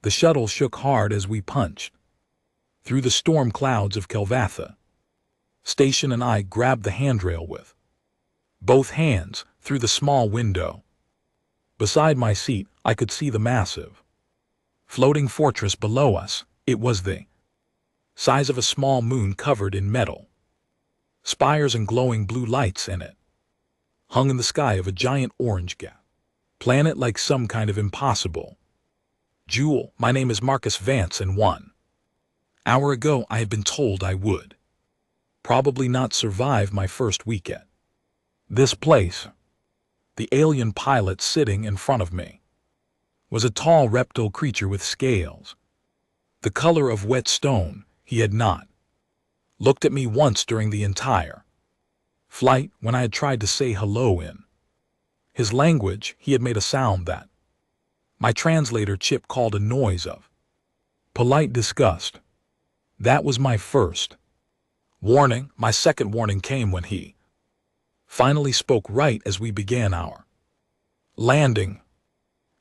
The shuttle shook hard as we punched through the storm clouds of Kelvatha. Station and I grabbed the handrail with both hands through the small window. Beside my seat, I could see the massive, floating fortress below us. It was the size of a small moon covered in metal. Spires and glowing blue lights in it hung in the sky of a giant orange planet like some kind of impossible jewel. My name is Marcus Vance, and 1 hour ago I had been told I would probably not survive my first week at this place. The alien pilot sitting in front of me was a tall reptile creature with scales the color of wet stone. He had not looked at me once during the entire flight. When I had tried to say hello in his language, he had made a sound that my translator Chip called a noise of polite disgust. That was my first warning. My second warning came when he finally spoke right as we began our landing.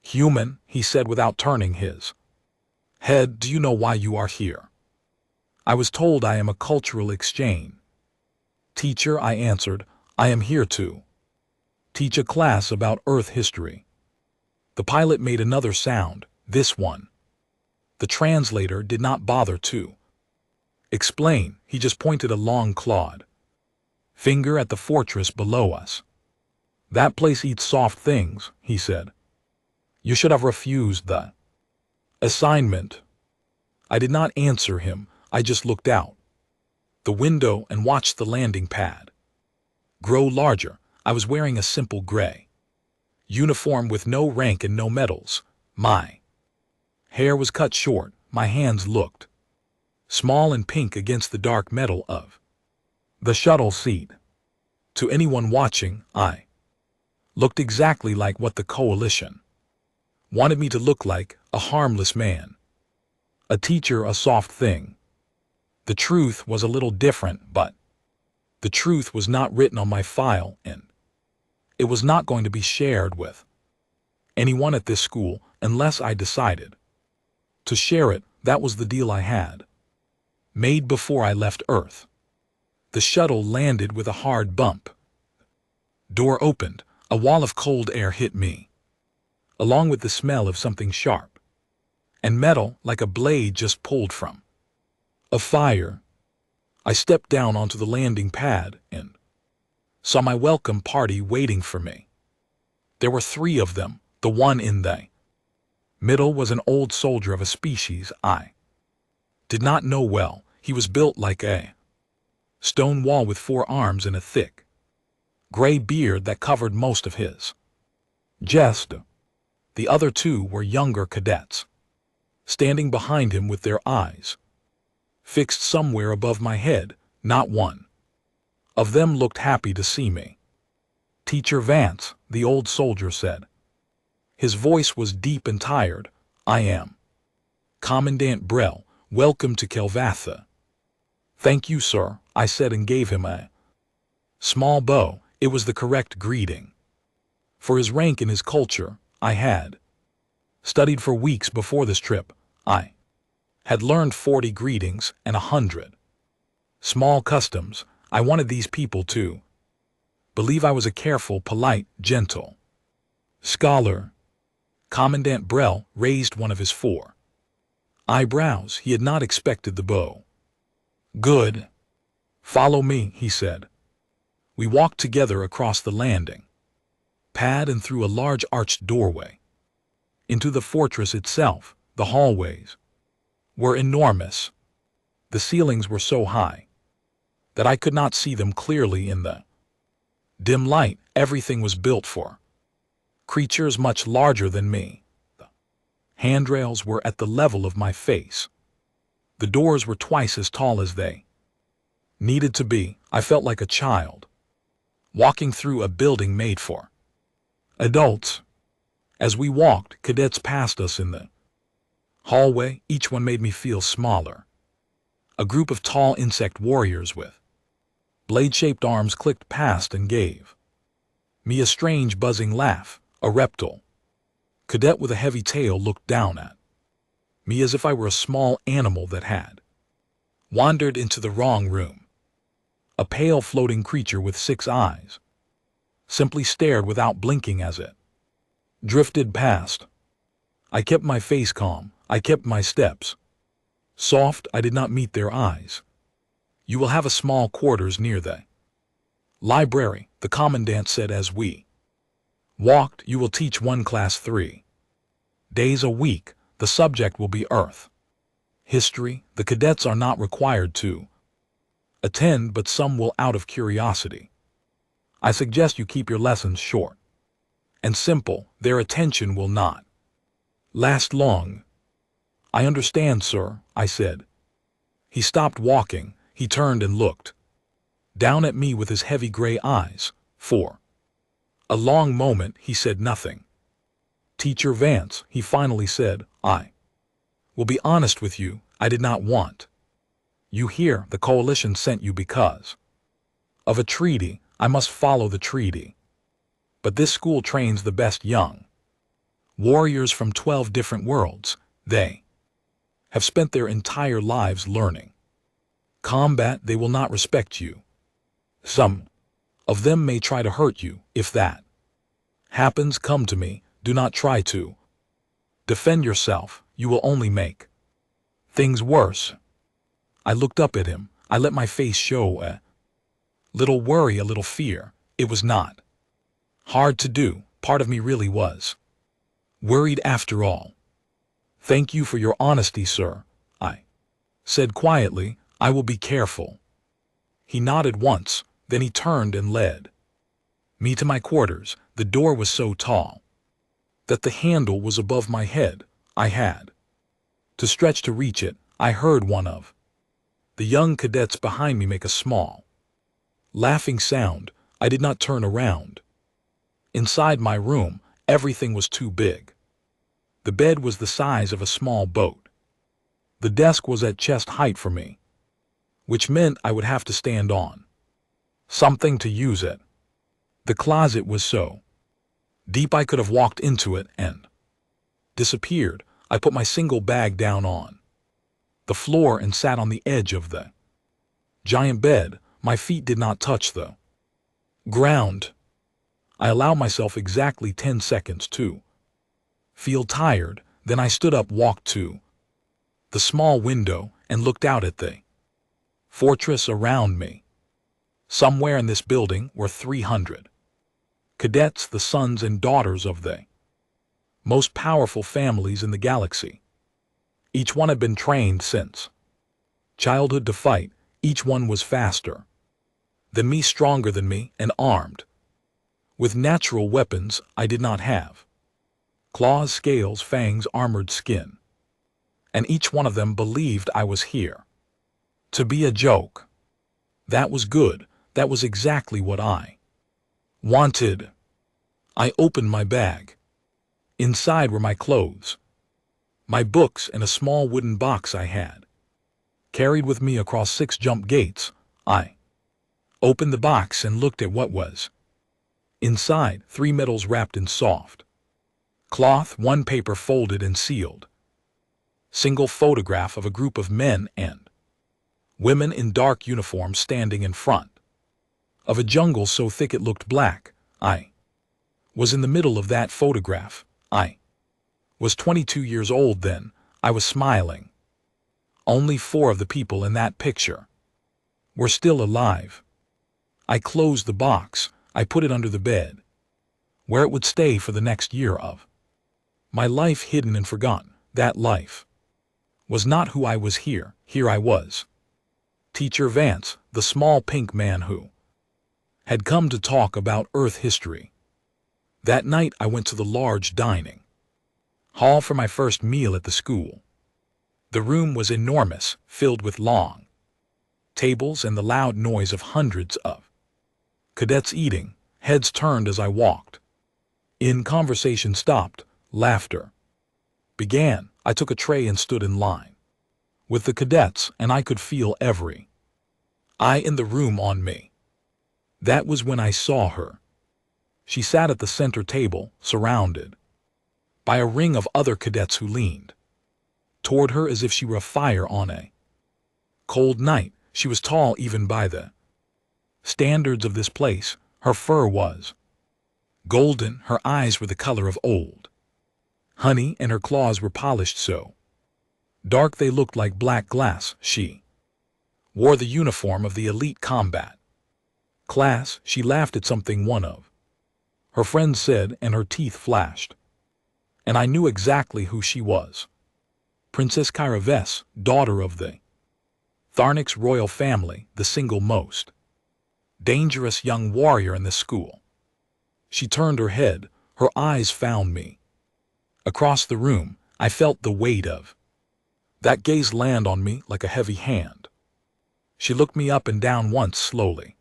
Human, he said without turning his head, do you know why you are here? I was told I am a cultural exchange teacher, I answered. I am here to teach a class about Earth history. The pilot made another sound, this one. The translator did not bother to explain. He just pointed a long clawed finger at the fortress below us. That place eats soft things, he said. You should have refused the assignment. I did not answer him. I just looked out the window and watched the landing pad grow larger. I was wearing a simple gray uniform with no rank and no medals. My hair was cut short. My hands looked small and pink against the dark metal of the shuttle seat. To anyone watching, I looked exactly like what the coalition wanted me to look like, a harmless man. A teacher, a soft thing. The truth was a little different, but the truth was not written on my file, and it was not going to be shared with anyone at this school unless I decided to share it. That was the deal I had made before I left Earth. The shuttle landed with a hard bump. Door opened. A wall of cold air hit me, along with the smell of something sharp and metal, like a blade just pulled from a fire. I stepped down onto the landing pad and saw my welcome party waiting for me. There were 3 of them. The one in the middle was an old soldier of a species I did not know well. He was built like a stone wall with 4 arms and a thick gray beard that covered most of his chest. The other 2 were younger cadets, standing behind him with their eyes fixed somewhere above my head. Not one of them looked happy to see me. Teacher Vance, the old soldier said. His voice was deep and tired. I am Commandant Brell. Welcome to Kelvatha. Thank you, sir, I said and gave him a small bow. It was the correct greeting. For his rank and his culture, I had studied for weeks before this trip. I had learned 40 greetings and 100 small customs. I wanted these people to believe I was a careful, polite, gentle scholar. Commandant Brell raised one of his 4 eyebrows. He had not expected the bow. Good. Follow me, he said. We walked together across the landing pad and through a large arched doorway into the fortress itself. The hallways were enormous. The ceilings were so high that I could not see them clearly in the dim light. Everything was built for creatures much larger than me. The handrails were at the level of my face. The doors were twice as tall as they needed to be. I felt like a child walking through a building made for adults. As we walked, cadets passed us in the hallway. Each one made me feel smaller. A group of tall insect warriors with blade-shaped arms clicked past and gave me a strange buzzing laugh. A reptile cadet with a heavy tail looked down at me as if I were a small animal that had wandered into the wrong room. A pale floating creature with 6 eyes simply stared without blinking as it drifted past. I kept my face calm. I kept my steps soft. I did not meet their eyes. You will have a small quarters near the library, the commandant said as we walked. You will teach 1 class 3 days a week. The subject will be Earth history. The cadets are not required to attend, but some will out of curiosity. I suggest you keep your lessons short and simple. Their attention will not last long. I understand, sir, I said. He stopped walking. He turned and looked down at me with his heavy gray eyes. For a long moment he said nothing. Teacher Vance, he finally said, I will be honest with you. I did not want you here. The coalition sent you because of a treaty. I must follow the treaty. But this school trains the best young warriors from 12 different worlds. They have spent their entire lives learning combat. They will not respect you. Some of them may try to hurt you. If that happens, come to me. Do not try to defend yourself. You will only make things worse. I looked up at him. I let my face show a little worry, a little fear. It was not hard to do. Part of me really was worried after all. Thank you for your honesty, sir, I said quietly. I will be careful. He nodded once, then he turned and led me to my quarters. The door was so tall that the handle was above my head. I had to stretch to reach it. I heard one of the young cadets behind me make a small laughing sound. I did not turn around. Inside my room, everything was too big. The bed was the size of a small boat. The desk was at chest height for me, which meant I would have to stand on something to use it. The closet was so deep I could have walked into it and disappeared. I put my single bag down on the floor and sat on the edge of the giant bed. My feet did not touch the ground. I allowed myself exactly 10 seconds to feel tired. Then I stood up, walked to the small window, and looked out at the fortress around me. Somewhere in this building were 300 cadets, the sons and daughters of the most powerful families in the galaxy. Each one had been trained since childhood to fight. Each one was faster than me, stronger than me, and armed with natural weapons I did not have. Claws, scales, fangs, armored skin. And each one of them believed I was here to be a joke. That was good. That was exactly what I wanted. I opened my bag. Inside were my clothes, my books, and a small wooden box I had carried with me across 6 jump gates. I opened the box and looked at what was inside. 3 medals wrapped in soft cloth, 1 paper folded and sealed, single photograph of a group of men and women in dark uniforms standing in front of a jungle so thick it looked black. I was in the middle of that photograph. I was 22 years old then. I was smiling. Only 4 of the people in that picture were still alive. I closed the box. I put it under the bed, where it would stay for the next year of my life, hidden and forgotten. That life was not who I was here. Here I was. Teacher Vance, the small pink man who had come to talk about Earth history. That night I went to the large dining hall for my first meal at the school. The room was enormous, filled with long tables and the loud noise of hundreds of cadets eating. Heads turned as I walked in. Conversation stopped. Laughter began. I took a tray and stood in line with the cadets, and I could feel every eye in the room on me. That was when I saw her. She sat at the center table, surrounded by a ring of other cadets who leaned toward her as if she were a fire on a cold night. She was tall even by the standards of this place. Her fur was golden, her eyes were the color of old honey, and her claws were polished so dark they looked like black glass. She wore the uniform of the elite combat class. She laughed at something one of her friends said, and her teeth flashed. And I knew exactly who she was. Princess Kyra Vess, daughter of the Tharnix royal family, the single most dangerous young warrior in the school. She turned her head, her eyes found me. Across the room, I felt the weight of that gaze land on me like a heavy hand. She looked me up and down once slowly.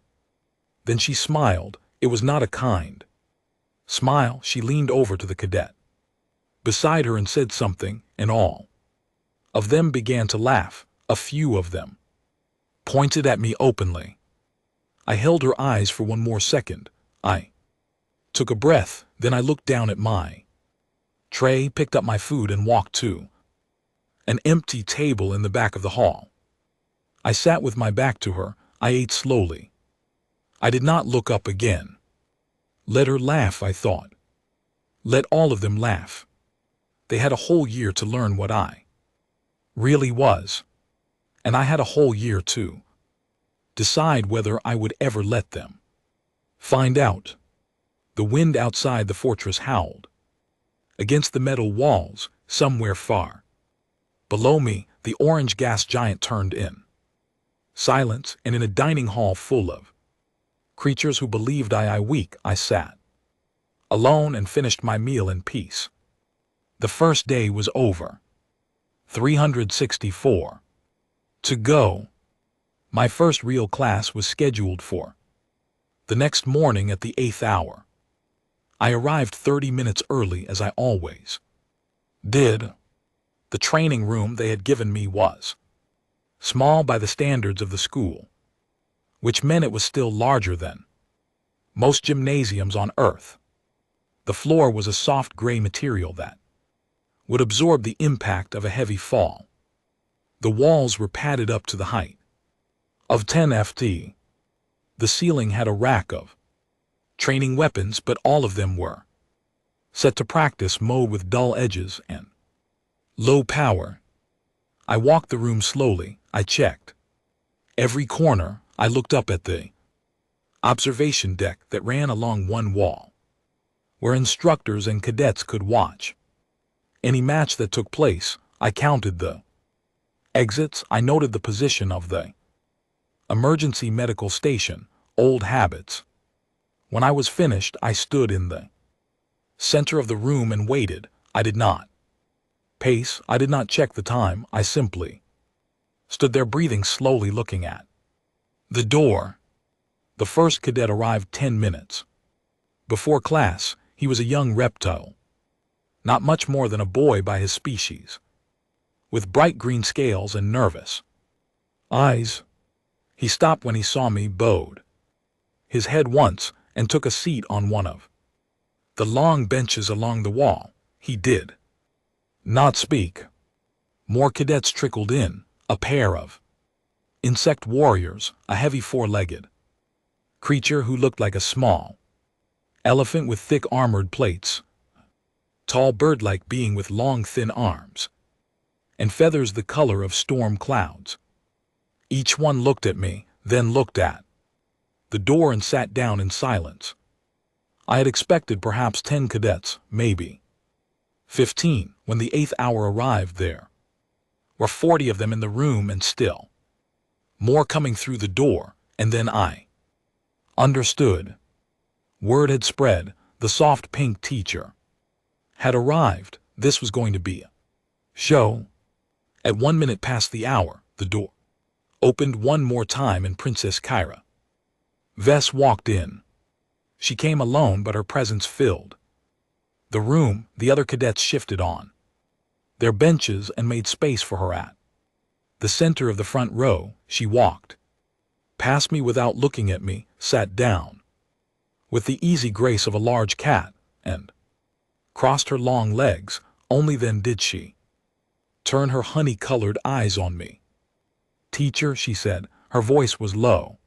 Then she smiled. It was not a kind smile. She leaned over to the cadet beside her and said something, and all of them began to laugh. A few of them pointed at me openly. I held her eyes for one more second. I took a breath, then I looked down at my tray, picked up my food, and walked to an empty table in the back of the hall. I sat with my back to her. I ate slowly. I did not look up again. Let her laugh, I thought. Let all of them laugh. They had a whole year to learn what I really was. And I had a whole year to decide whether I would ever let them find out. The wind outside the fortress howled against the metal walls. Somewhere far below me, the orange gas giant turned in silence, and in a dining hall full of creatures who believed I weak, I sat alone and finished my meal in peace. The first day was over. 364 to go. My first real class was scheduled for the next morning at the 8th hour. I arrived 30 minutes early, as I always did. The training room they had given me was small by the standards of the school, which meant it was still larger than most gymnasiums on Earth. The floor was a soft gray material that would absorb the impact of a heavy fall. The walls were padded up to the height of 10 ft. The ceiling had a rack of training weapons, but all of them were set to practice mode with dull edges and low power. I walked the room slowly. I checked every corner. I looked up at the observation deck that ran along one wall, where instructors and cadets could watch any match that took place. I counted the exits. I noted the position of the emergency medical station. Old habits. When I was finished, I stood in the center of the room and waited. I did not pace. I did not check the time. I simply stood there, breathing slowly, looking at the door. The first cadet arrived 10 minutes before class. He was a young reptile, not much more than a boy by his species, with bright green scales and nervous eyes. He stopped when he saw me, bowed his head once, and took a seat on one of the long benches along the wall. He did not speak. More cadets trickled in, a pair of insect warriors, a heavy four-legged creature who looked like a small elephant with thick armored plates, tall bird-like being with long thin arms and feathers the color of storm clouds. Each one looked at me, then looked at the door and sat down in silence. I had expected perhaps 10 cadets, maybe 15. When the 8th hour arrived, there were 40 of them in the room, and still more coming through the door. And then I understood. Word had spread. The soft pink teacher had arrived. This was going to be a show. At 1 minute past the hour, the door opened one more time and Princess Kyra Vess walked in. She came alone, but her presence filled the room. The other cadets shifted on their benches and made space for her at the center of the front row. She walked past me without looking at me, sat down with the easy grace of a large cat, and crossed her long legs. Only then did she turned her honey-colored eyes on me. "Teacher," she said, her voice was low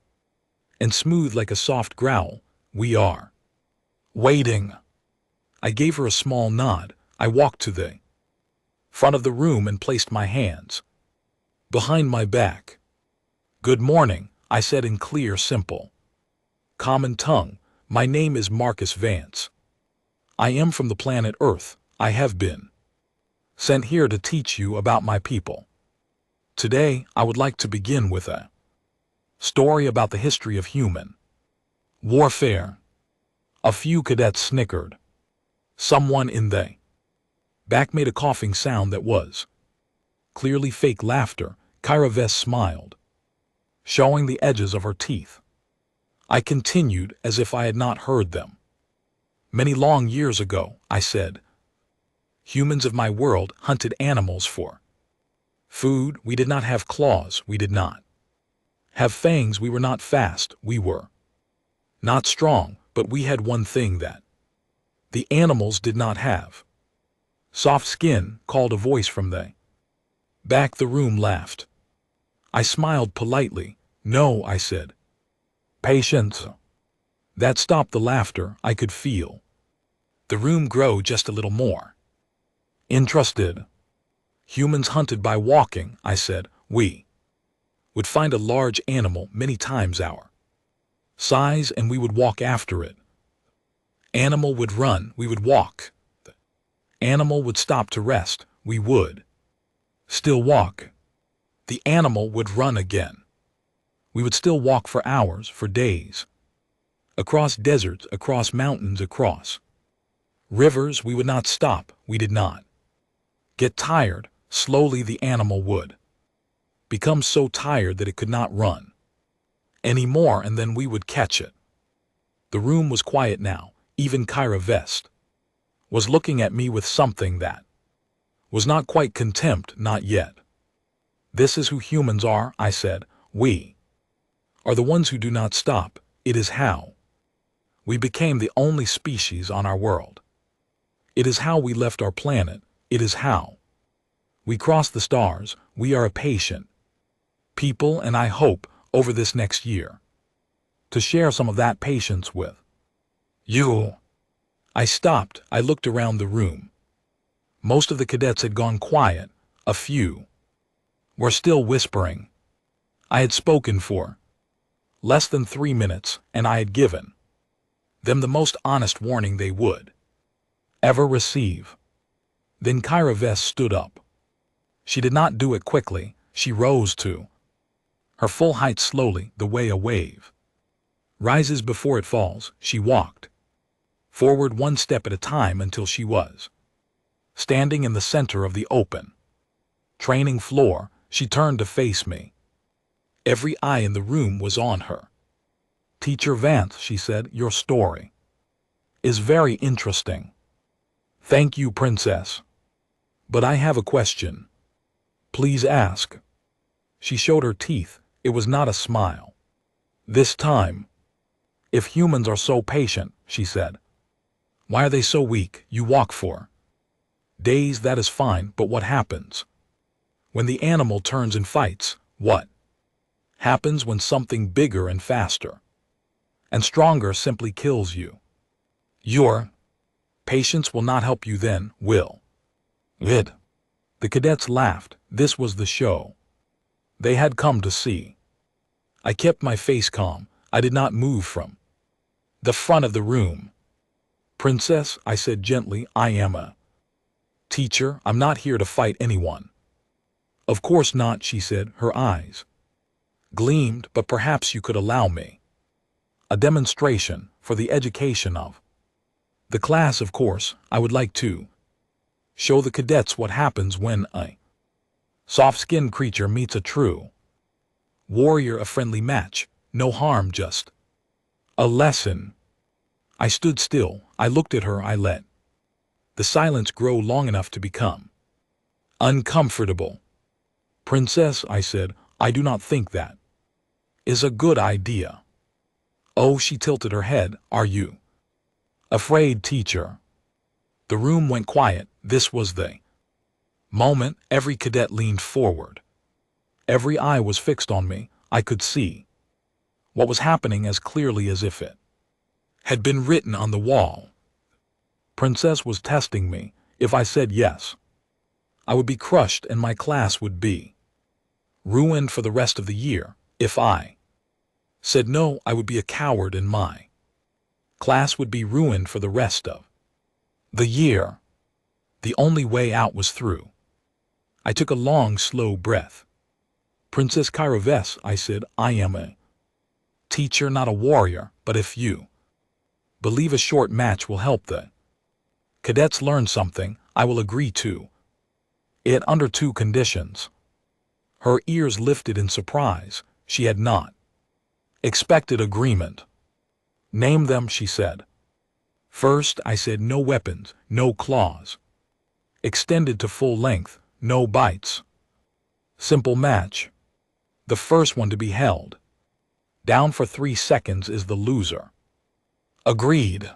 and smooth like a soft growl, "we are waiting." I gave her a small nod. I walked to the front of the room and placed my hands behind my back. "Good morning," I said in clear, simple, common tongue. "My name is Marcus Vance. I am from the planet Earth. I have been sent here to teach you about my people. Today, I would like to begin with a story about the history of human warfare." A few cadets snickered. Someone in the back made a coughing sound that was clearly fake laughter. Kyra Vest smiled, showing the edges of her teeth. I continued as if I had not heard them. "Many long years ago," I said, "humans of my world hunted animals for food. We did not have claws. We did not have fangs. We were not fast. We were not strong, but we had one thing that the animals did not have. Soft skin," called a voice from the back. The room laughed. I smiled politely. "No," I said. "Patience." That stopped the laughter. I could feel the room grow just a little more interested. "Humans hunted by walking," I said. "We would find a large animal many times our size and we would walk after it. Animal would run, we would walk. The animal would stop to rest, we would still walk. The animal would run again. We would still walk for hours, for days. Across deserts, across mountains, across rivers. We would not stop. We did not get tired. Slowly the animal would become so tired that it could not run anymore, and then we would catch it." The room was quiet now. Even Kyra Vest was looking at me with something that was not quite contempt, not yet. "This is who humans are," I said. "We are the ones who do not stop. It is how we became the only species on our world. It is how we left our planet. It is how we crossed the stars. We are a patient people, and I hope, over this next year, to share some of that patience with you." I stopped. I looked around the room. Most of the cadets had gone quiet. A few were still whispering. I had spoken for less than 3 minutes, and I had given them the most honest warning they would ever receive. Then Kyra Vest stood up. She did not do it quickly. She rose to her full height slowly, the way a wave rises before it falls. She walked forward one step at a time until she was standing in the center of the open training floor. She turned to face me. Every eye in the room was on her. "Teacher Vance," she said, "your story is very interesting." "Thank you, Princess. But I have a question." "Please ask." She showed her teeth. It was not a smile this time. "If humans are so patient," she said, "why are they so weak? You walk for days, that is fine, but what happens when the animal turns and fights? What happens when something bigger and faster and stronger simply kills you? Your patience will not help you then, will it?" The cadets laughed. This was the show they had come to see. I kept my face calm. I did not move from the front of the room. "Princess," I said gently, "I am a teacher. I'm not here to fight anyone." "Of course not," she said. Her eyes gleamed. "But perhaps you could allow me a demonstration for the education of the class. Of course, I would like to show the cadets what happens when a soft-skinned creature meets a true warrior. A friendly match. No harm, just a lesson." I stood still. I looked at her. I let the silence grow long enough to become uncomfortable. "Princess," I said, "I do not think that is a good idea." "Oh," she tilted her head, "are you afraid, teacher?" The room went quiet. This was the Moment, every cadet leaned forward. Every eye was fixed on me. I could see what was happening as clearly as if it had been written on the wall. Princess was testing me. If I said yes, I would be crushed and my class would be ruined for the rest of the year. If I said no, I would be a coward and my class would be ruined for the rest of the year. The only way out was through. I took a long, slow breath. Princess Kyraves, I said, I am a teacher, not a warrior, but if you believe a short match will help the cadets learn something, I will agree to it under two conditions. Her ears lifted in surprise. She had not expected agreement. Name them, she said. First, I said, no weapons, no claws. Extended to full length, no bites. Simple match. The first one to be held down for 3 seconds is the loser. Agreed.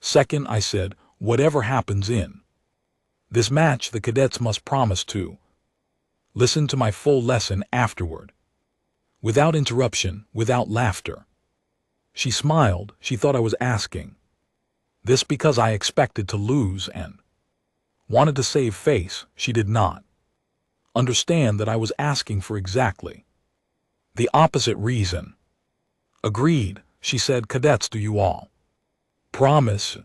Second, I said, whatever happens in this match, the cadets must promise to listen to my full lesson afterward, without interruption, without laughter. She smiled. She thought I was asking this because I expected to lose and wanted to save face. She did not understand that I was asking for exactly the opposite reason. Agreed, she said. Cadets, do you all promise?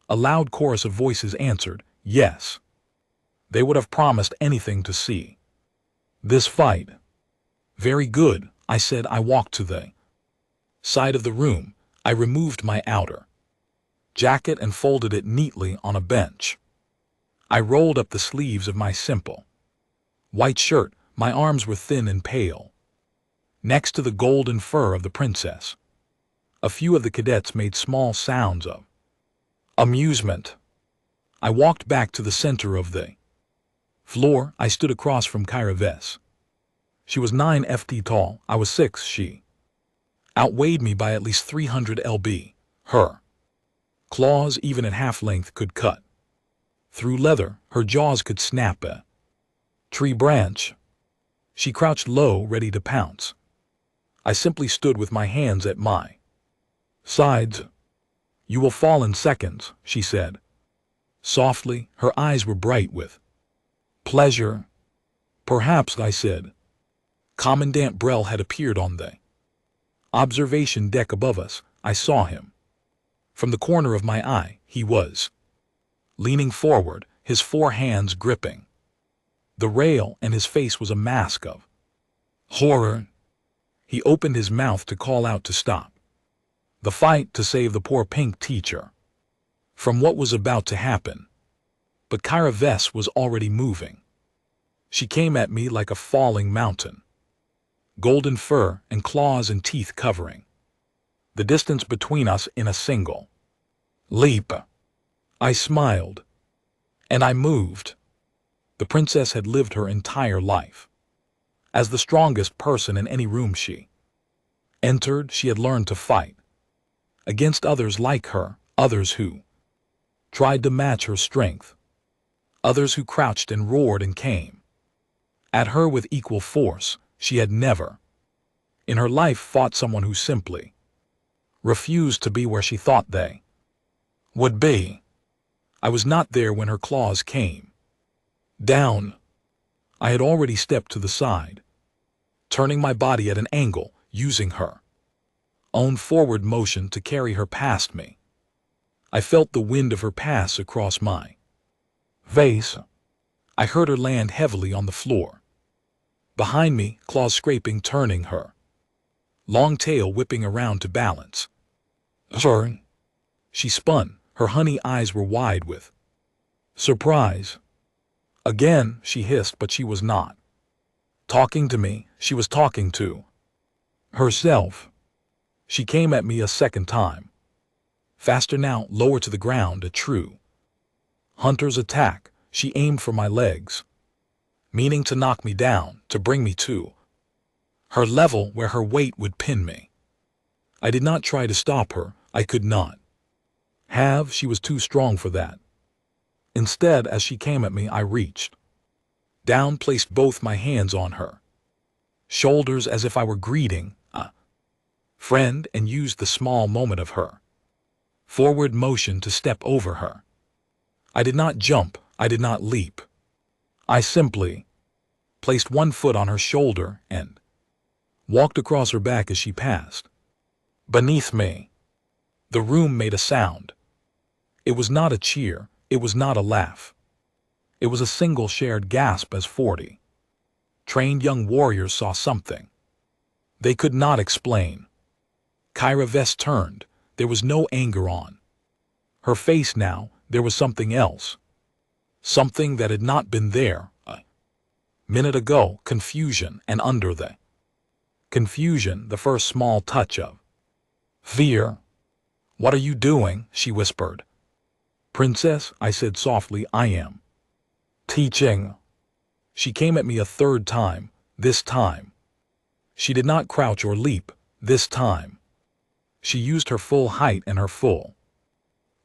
A loud chorus of voices answered, yes. They would have promised anything to see this fight. Very good, I said. I walked to the side of the room. I removed my outer jacket and folded it neatly on a bench. I rolled up the sleeves of my simple white shirt. My arms were thin and pale next to the golden fur of the princess. A few of the cadets made small sounds of amusement. I walked back to the center of the floor. I stood across from Kyraves. She was 9 ft tall. I was 6. She outweighed me by at least 300 lb. Her claws, even at half length, could cut through leather. Her jaws could snap a tree branch. She crouched low, ready to pounce. I simply stood with my hands at my sides. You will fall in seconds, she said softly. Her eyes were bright with pleasure. Perhaps, I said. Commandant Brel had appeared on the observation deck above us. I saw him from the corner of my eye. He was leaning forward, his 4 hands gripping the rail, and his face was a mask of horror. He opened his mouth to call out to stop the fight, to save the poor pink teacher from what was about to happen. But Kyraves was already moving. She came at me like a falling mountain, golden fur and claws and teeth covering the distance between us in a single leap. I smiled, and I moved. The princess had lived her entire life as the strongest person in any room she entered. She had learned to fight against others like her, others who tried to match her strength, others who crouched and roared and came at her with equal force. She had never in her life fought someone who simply refused to be where she thought they would be. I was not there when her claws came down. I had already stepped to the side, turning my body at an angle, using her own forward motion to carry her past me. I felt the wind of her pass across my face. I heard her land heavily on the floor behind me, claws scraping, turning her long tail whipping around to balance. Sorry. She spun. Her honey eyes were wide with surprise. Again, she hissed, but she was not talking to me. She was talking to herself. She came at me a second time. Faster now, lower to the ground, a true hunter's attack. She aimed for my legs, meaning to knock me down, to bring me to her level where her weight would pin me. I did not try to stop her. I could not have. She was too strong for that. Instead, as she came at me, I reached Down, placed both my hands on her shoulders as if I were greeting a friend, and used the small moment of her forward motion to step over her. I did not jump, I did not leap. I simply placed one foot on her shoulder and walked across her back as she passed beneath me. The room made a sound. It was not a cheer, it was not a laugh. It was a single shared gasp as 40 trained young warriors saw something they could not explain. Kyra Vest turned. There was no anger on her face now. There was something else. Something that had not been there a minute ago. Confusion, and under the confusion, the first small touch of fear. "What are you doing?" she whispered. "Princess," I said softly, "I am teaching." She came at me a third time. This time she did not crouch or leap. This time she used her full height and her full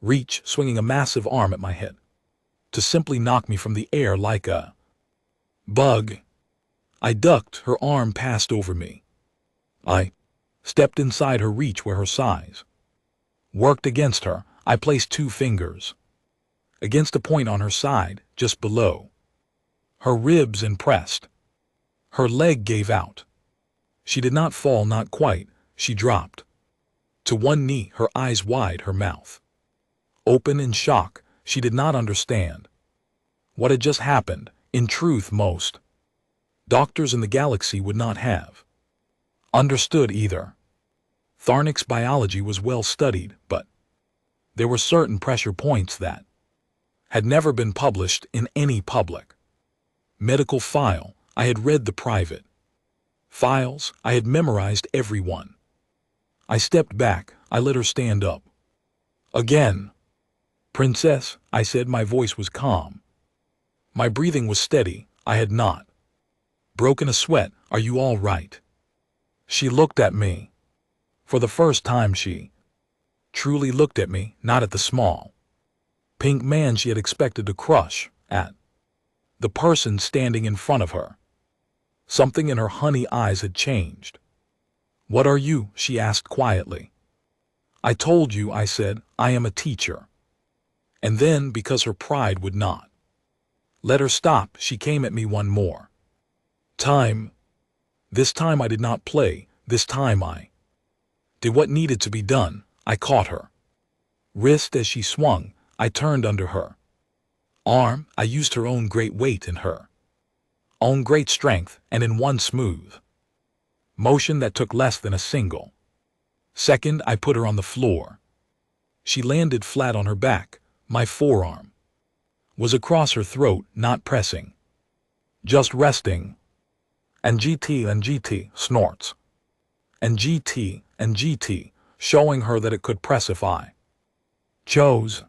reach, swinging a massive arm at my head to simply knock me from the air like a bug. I ducked. Her arm passed over me. I stepped inside her reach where her size worked against her. I placed 2 fingers against a point on her side, just below her ribs, and pressed. Her leg gave out. She did not fall, not quite. She dropped to one knee, her eyes wide, her mouth open in shock. She did not understand what had just happened. In truth, most doctors in the galaxy would not have understood either. Tharnik's biology was well studied, but there were certain pressure points that had never been published in any public medical file. I had read the private files. I had memorized every one. I stepped back. I let her stand up again. "Princess," I said. My voice was calm. My breathing was steady. I had not broken a sweat. "Are you all right?" She looked at me. For the first time she truly looked at me, not at the small pink man she had expected to crush, at the person standing in front of her. Something in her honey eyes had changed. "What are you?" she asked quietly. "I told you," I said, "I am a teacher." And then, because her pride would not let her stop, she came at me one more time. This time I did not play. This time I did what needed to be done. I caught her wrist as she swung. I turned under her arm. I used her own great weight and her own great strength, and in one smooth motion that took less than a single second, I put her on the floor. She landed flat on her back. My forearm was across her throat, not pressing, just resting. And GT snorts. And GT, showing her that it could press if I chose.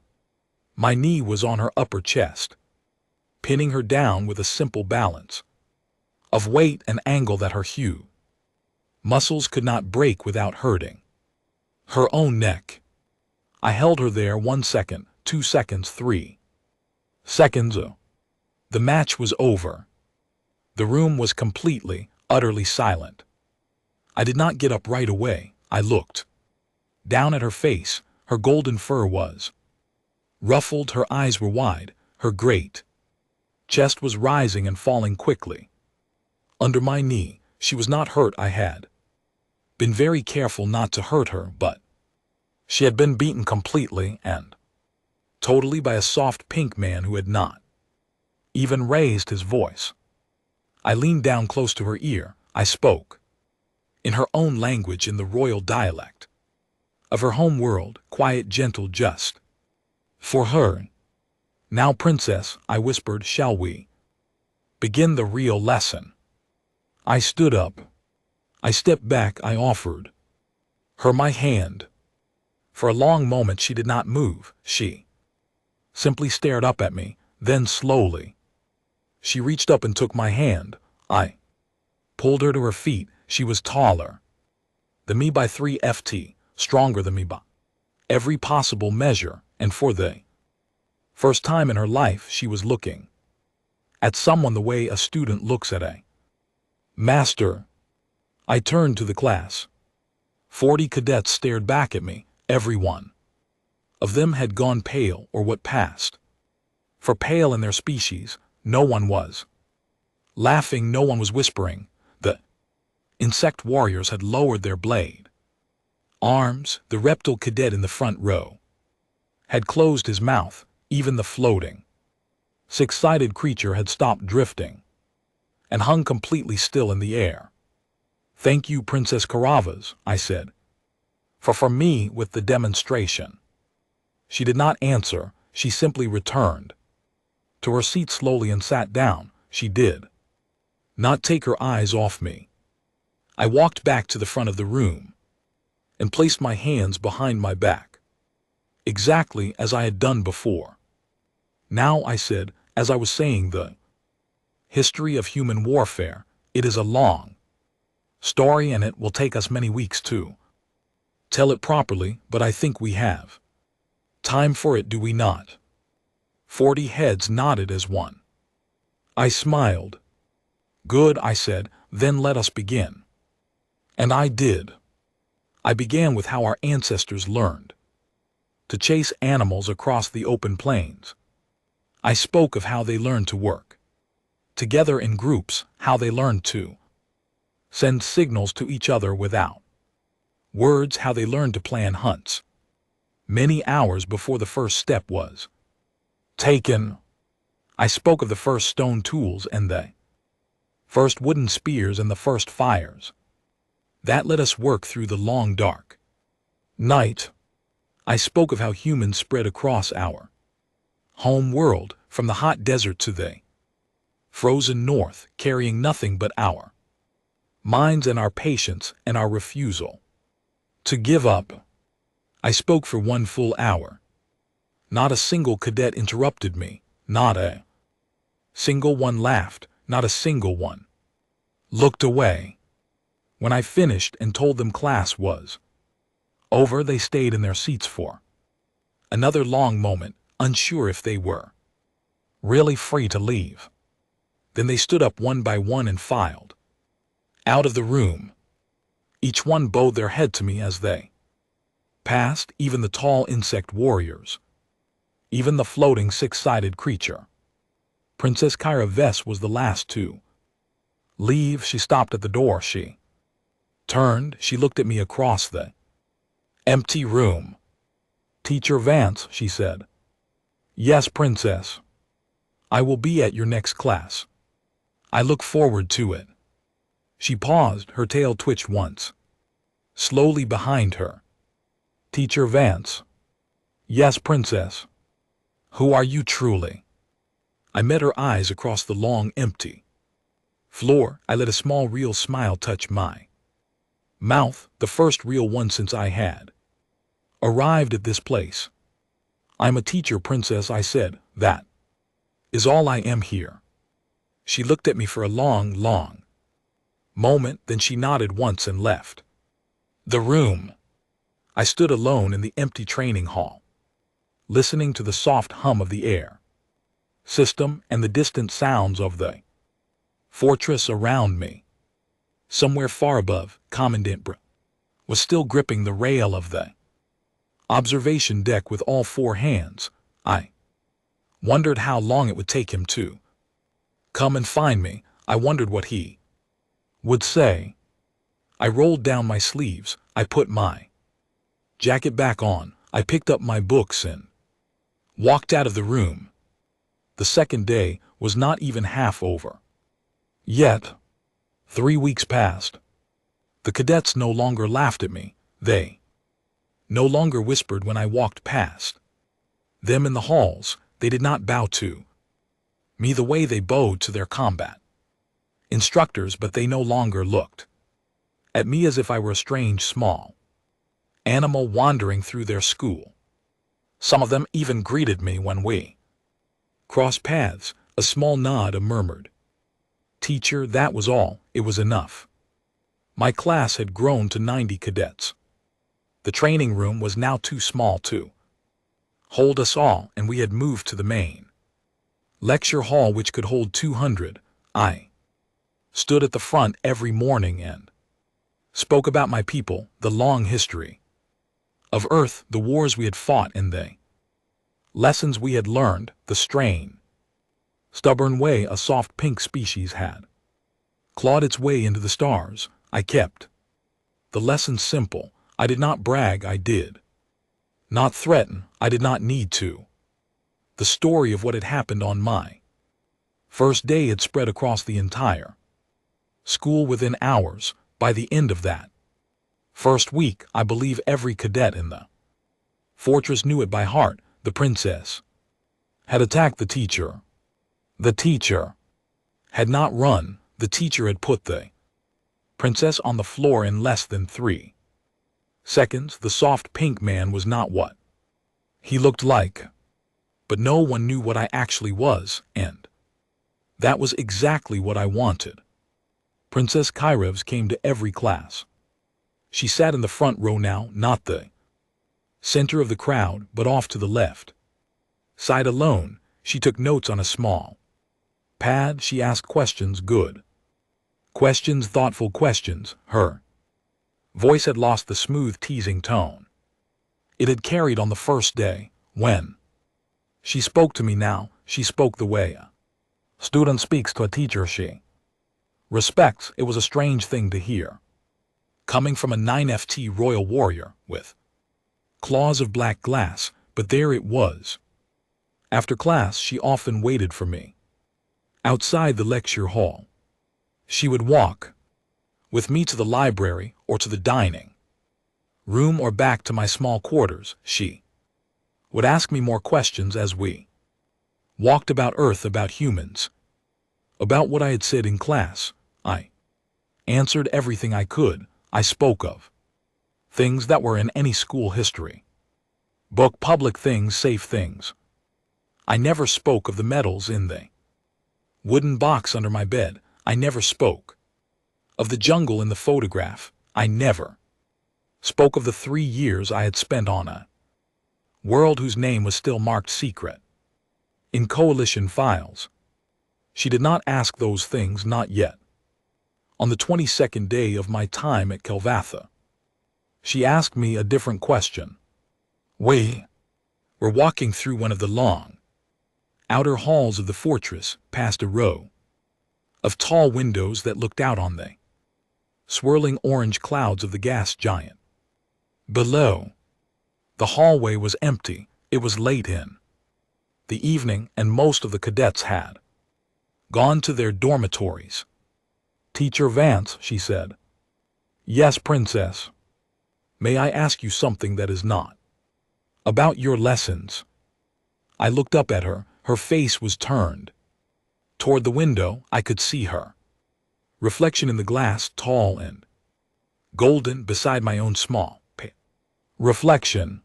My knee was on her upper chest, pinning her down with a simple balance of weight and angle that her hue muscles could not break without hurting her own neck. I held her there 1 second, 2 seconds, 3 seconds. The match was over. The room was completely, utterly silent. I did not get up right away. I looked down at her face. Her golden fur was ruffled, her eyes were wide, her great chest was rising and falling quickly under my knee. She was not hurt. I had been very careful not to hurt her, but she had been beaten completely and totally by a soft pink man who had not even raised his voice. I leaned down close to her ear. I spoke in her own language, in the royal dialect of her home world, quiet, gentle, just for her. "Now, princess," I whispered, "shall we begin the real lesson?" I stood up. I stepped back. I offered her my hand. For a long moment she did not move. She simply stared up at me. Then slowly she reached up and took my hand. I pulled her to her feet. She was taller than me by 3 ft, stronger than me by every possible measure, and for the first time in her life she was looking at someone the way a student looks at a master. I turned to the class. 40 cadets stared back at me, every one of them had gone pale or what passed for pale in their species. No one was laughing, no one was whispering. The insect warriors had lowered their blade arms. The reptile cadet in the front row had closed his mouth. Even the floating, six-sided creature had stopped drifting and hung completely still in the air. "Thank you, Princess Caravas," I said, for me with the demonstration. She did not answer. She simply returned to her seat slowly and sat down. She did not take her eyes off me. I walked back to the front of the room and placed my hands behind my back, exactly as I had done before. "Now," I said, as I was saying the history of human warfare, it is a long story and it will take us many weeks to tell it properly, but I think we have time for it, do we not? 40 heads nodded as one. I smiled. "Good," I said, "then let us begin." And I did. I began with how our ancestors learned to chase animals across the open plains. I spoke of how they learned to work together in groups, how they learned to send signals to each other without words, how they learned to plan hunts many hours before the first step was taken. I spoke of the first stone tools and the first wooden spears and the first fires that let us work through the long dark night. I spoke of how humans spread across our home world, from the hot desert to the frozen north, carrying nothing but our minds and our patience and our refusal to give up. I spoke for 1 full hour. Not a single cadet interrupted me, not a single one laughed, not a single one looked away. When I finished and told them class was over, they stayed in their seats for another long moment, unsure if they were really free to leave. Then they stood up one by one and filed out of the room. Each one bowed their head to me as they passed, even the tall insect warriors, even the floating six-sided creature. Princess Caravas was the last to leave. She stopped at the door. She turned. She looked at me across the empty room. "Teacher Vance," she said. "Yes, Princess. I will be at your next class. I look forward to it." She paused. Her tail twitched once, slowly behind her. "Teacher Vance." "Yes, Princess. Who are you truly?" I met her eyes across the long, empty floor. I let a small, real smile touch my mouth, the first real one since I had arrived at this place. "I'm a teacher, Princess," I said. "That is all I am here." She looked at me for a long, long moment, then she nodded once and left the room. I stood alone in the empty training hall, listening to the soft hum of the air system and the distant sounds of the fortress around me. Somewhere far above, Commandant Br was still gripping the rail of the observation deck with all 4 hands. I wondered how long it would take him to come and find me. I wondered what he would say. I rolled down my sleeves. I put my jacket back on. I picked up my books and walked out of the room. The second day was not even half over yet. 3 weeks passed. The cadets no longer laughed at me. They no longer whispered when I walked past them in the halls. They did not bow to me the way they bowed to their combat instructors, but they no longer looked at me as if I were a strange small animal wandering through their school. Some of them even greeted me when we crossed paths. A small nod, a murmured "Teacher," that was all. It was enough. My class had grown to 90 cadets. The training room was now too small to hold us all, and we had moved to the main lecture hall which could hold 200. I stood at the front every morning and spoke about my people, the long history of Earth, the wars we had fought and the lessons we had learned, the stubborn way a soft pink species had clawed its way into the stars. I kept the lessons simple. I did not brag, I did not threaten, I did not need to. The story of what had happened on my first day had spread across the entire school within hours. By the end of that first week, I believe every cadet in the fortress knew it by heart. The princess had attacked the teacher. The teacher had not run. The teacher had put the princess on the floor in less than 3 seconds. The soft pink man was not what he looked like, but no one knew what I actually was, and that was exactly what I wanted. Princess Kyrevs came to every class. She sat in the front row now, not the center of the crowd, but off to the left side alone. She took notes on a small pad. She asked questions, good questions, thoughtful questions. Her voice had lost the smooth, teasing tone it had carried on the first day. When she spoke to me now, she spoke the way a student speaks to a teacher she respects. It was a strange thing to hear, coming from a 9FT royal warrior with claws of black glass, but there it was. After class, she often waited for me outside the lecture hall. She would walk with me to the library or to the dining room or back to my small quarters. She would ask me more questions as we walked about Earth, about humans, about what I had said in class. I answered everything I could. I spoke of things that were in any school history book, public things, safe things. I never spoke of the medals in the wooden box under my bed. I never spoke of the jungle in the photograph. I never spoke of the 3 years I had spent on a world whose name was still marked secret in coalition files. She did not ask those things, not yet. On the 22nd day of my time at Kelvatha, she asked me a different question. We were walking through one of the long outer halls of the fortress, past a row of tall windows that looked out on the swirling orange clouds of the gas giant. Below, the hallway was empty. It was late in the evening, and most of the cadets had gone to their dormitories. Teacher Vance, she said. Yes, Princess. May I ask you something that is not about your lessons? I looked up at her. Her face was turned toward the window. I could see her reflection in the glass, tall and golden, beside my own small reflection.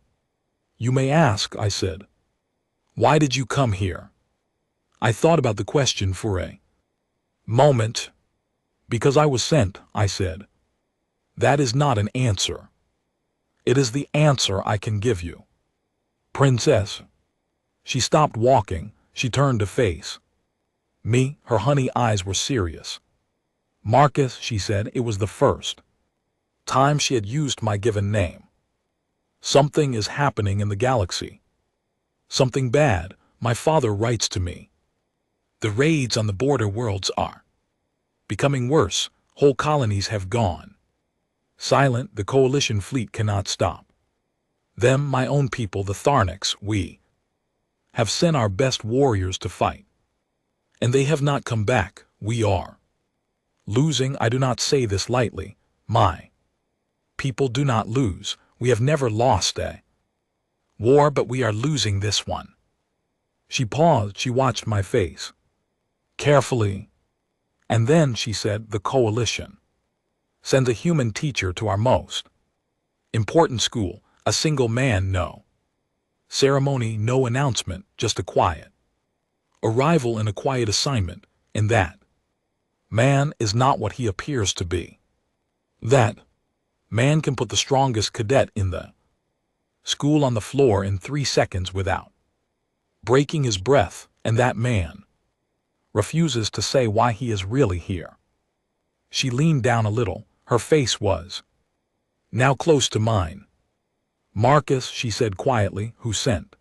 You may ask, I said. Why did you come here? I thought about the question for a moment. Because I was sent, I said. That is not an answer. It is the answer I can give you. Princess. She stopped walking. She turned to face me. Her honey eyes were serious. Marcus, she said. It was the first time she had used my given name. Something is happening in the galaxy. Something bad. My father writes to me. The raids on the border worlds are becoming worse. Whole colonies have gone silent. The coalition fleet cannot stop them. My own people, the Tharnics, we have sent our best warriors to fight, and they have not come back. We are losing. I do not say this lightly. My people do not lose. We have never lost a war, but we are losing this one. She paused. She watched my face carefully. And then she said, the coalition sends a human teacher to our most important school. A single man, no ceremony, no announcement, just a quiet arrival and a quiet assignment. And that man is not what he appears to be. That man can put the strongest cadet in the school on the floor in 3 seconds without breaking his breath. And that man refuses to say why he is really here. She leaned down a little. Her face was now close to mine. Marcus, she said quietly, who sent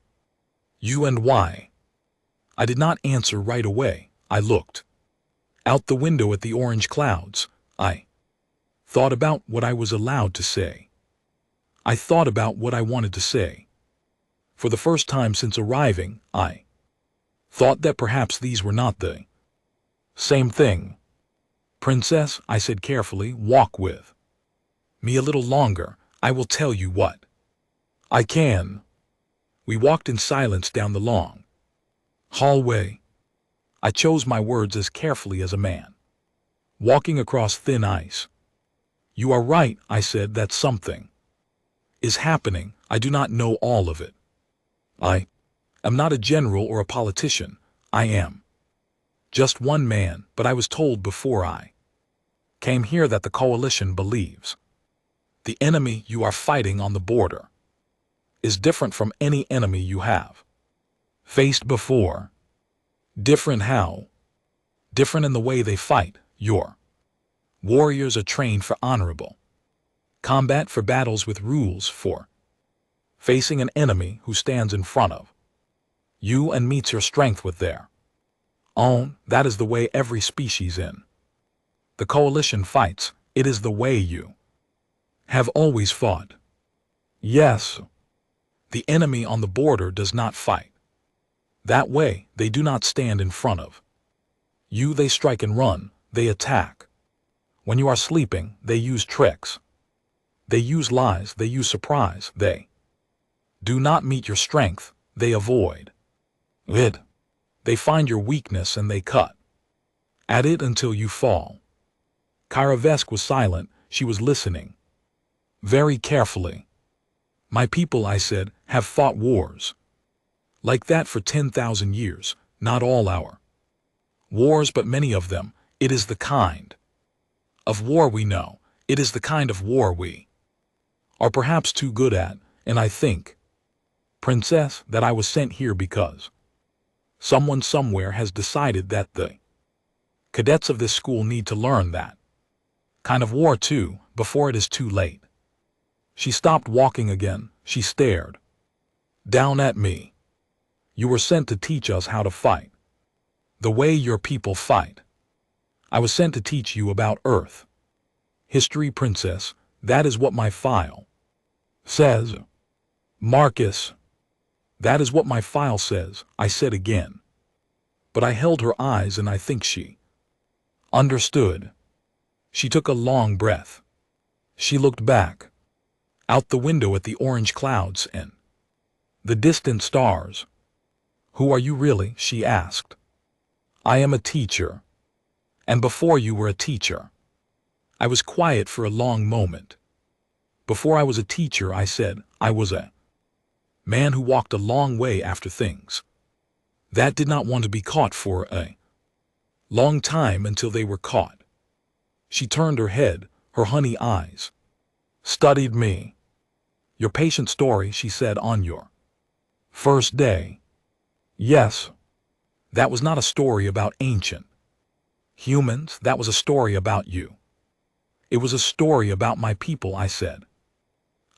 you and why? I did not answer right away. I looked out the window at the orange clouds. I thought about what I was allowed to say. I thought about what I wanted to say. For the first time since arriving, I thought that perhaps these were not the same thing. Princess, I said carefully, walk with me a little longer. I will tell you what I can. We walked in silence down the long hallway. I chose my words as carefully as a man walking across thin ice. You are right, I said, that something is happening. I do not know all of it. I am not a general or a politician. I am just one man, but I was told before I came here that the coalition believes the enemy you are fighting on the border is different from any enemy you have faced before. Different how? Different in the way they fight. Your warriors are trained for honorable combat, for battles with rules, for facing an enemy who stands in front of you and meets your strength with their own. That is the way every species in the coalition fights. It is the way you have always fought. Yes, the enemy on the border does not fight that way. They do not stand in front of you. They strike and run. They attack. When you are sleeping, they use tricks. They use lies. They use surprise. They do not meet your strength. They avoid it. They find your weakness and they cut at it until you fall. Karavesk was silent. She was listening very carefully. My people, I said, have fought wars like that for 10,000 years. Not all our wars, but many of them. It is the kind of war we know. It is the kind of war we are perhaps too good at. And I think, Princess, that I was sent here because someone somewhere has decided that the cadets of this school need to learn that kind of war too, before it is too late. She stopped walking again. She stared down at me. You were sent to teach us how to fight the way your people fight. I was sent to teach you about Earth history, Princess. That is what my file says. Marcus, that is what my file says, I said again. But I held her eyes and I think she understood. She took a long breath. She looked back out the window at the orange clouds and the distant stars. Who are you really? She asked. I am a teacher. And before you were a teacher. I was quiet for a long moment. Before I was a teacher, I said, I was a man who walked a long way after things that did not want to be caught for a long time until they were caught. She turned her head. Her honey eyes studied me. Your patient story, she said, on your first day. Yes, that was not a story about ancient humans. That was a story about you. It was a story about my people, I said.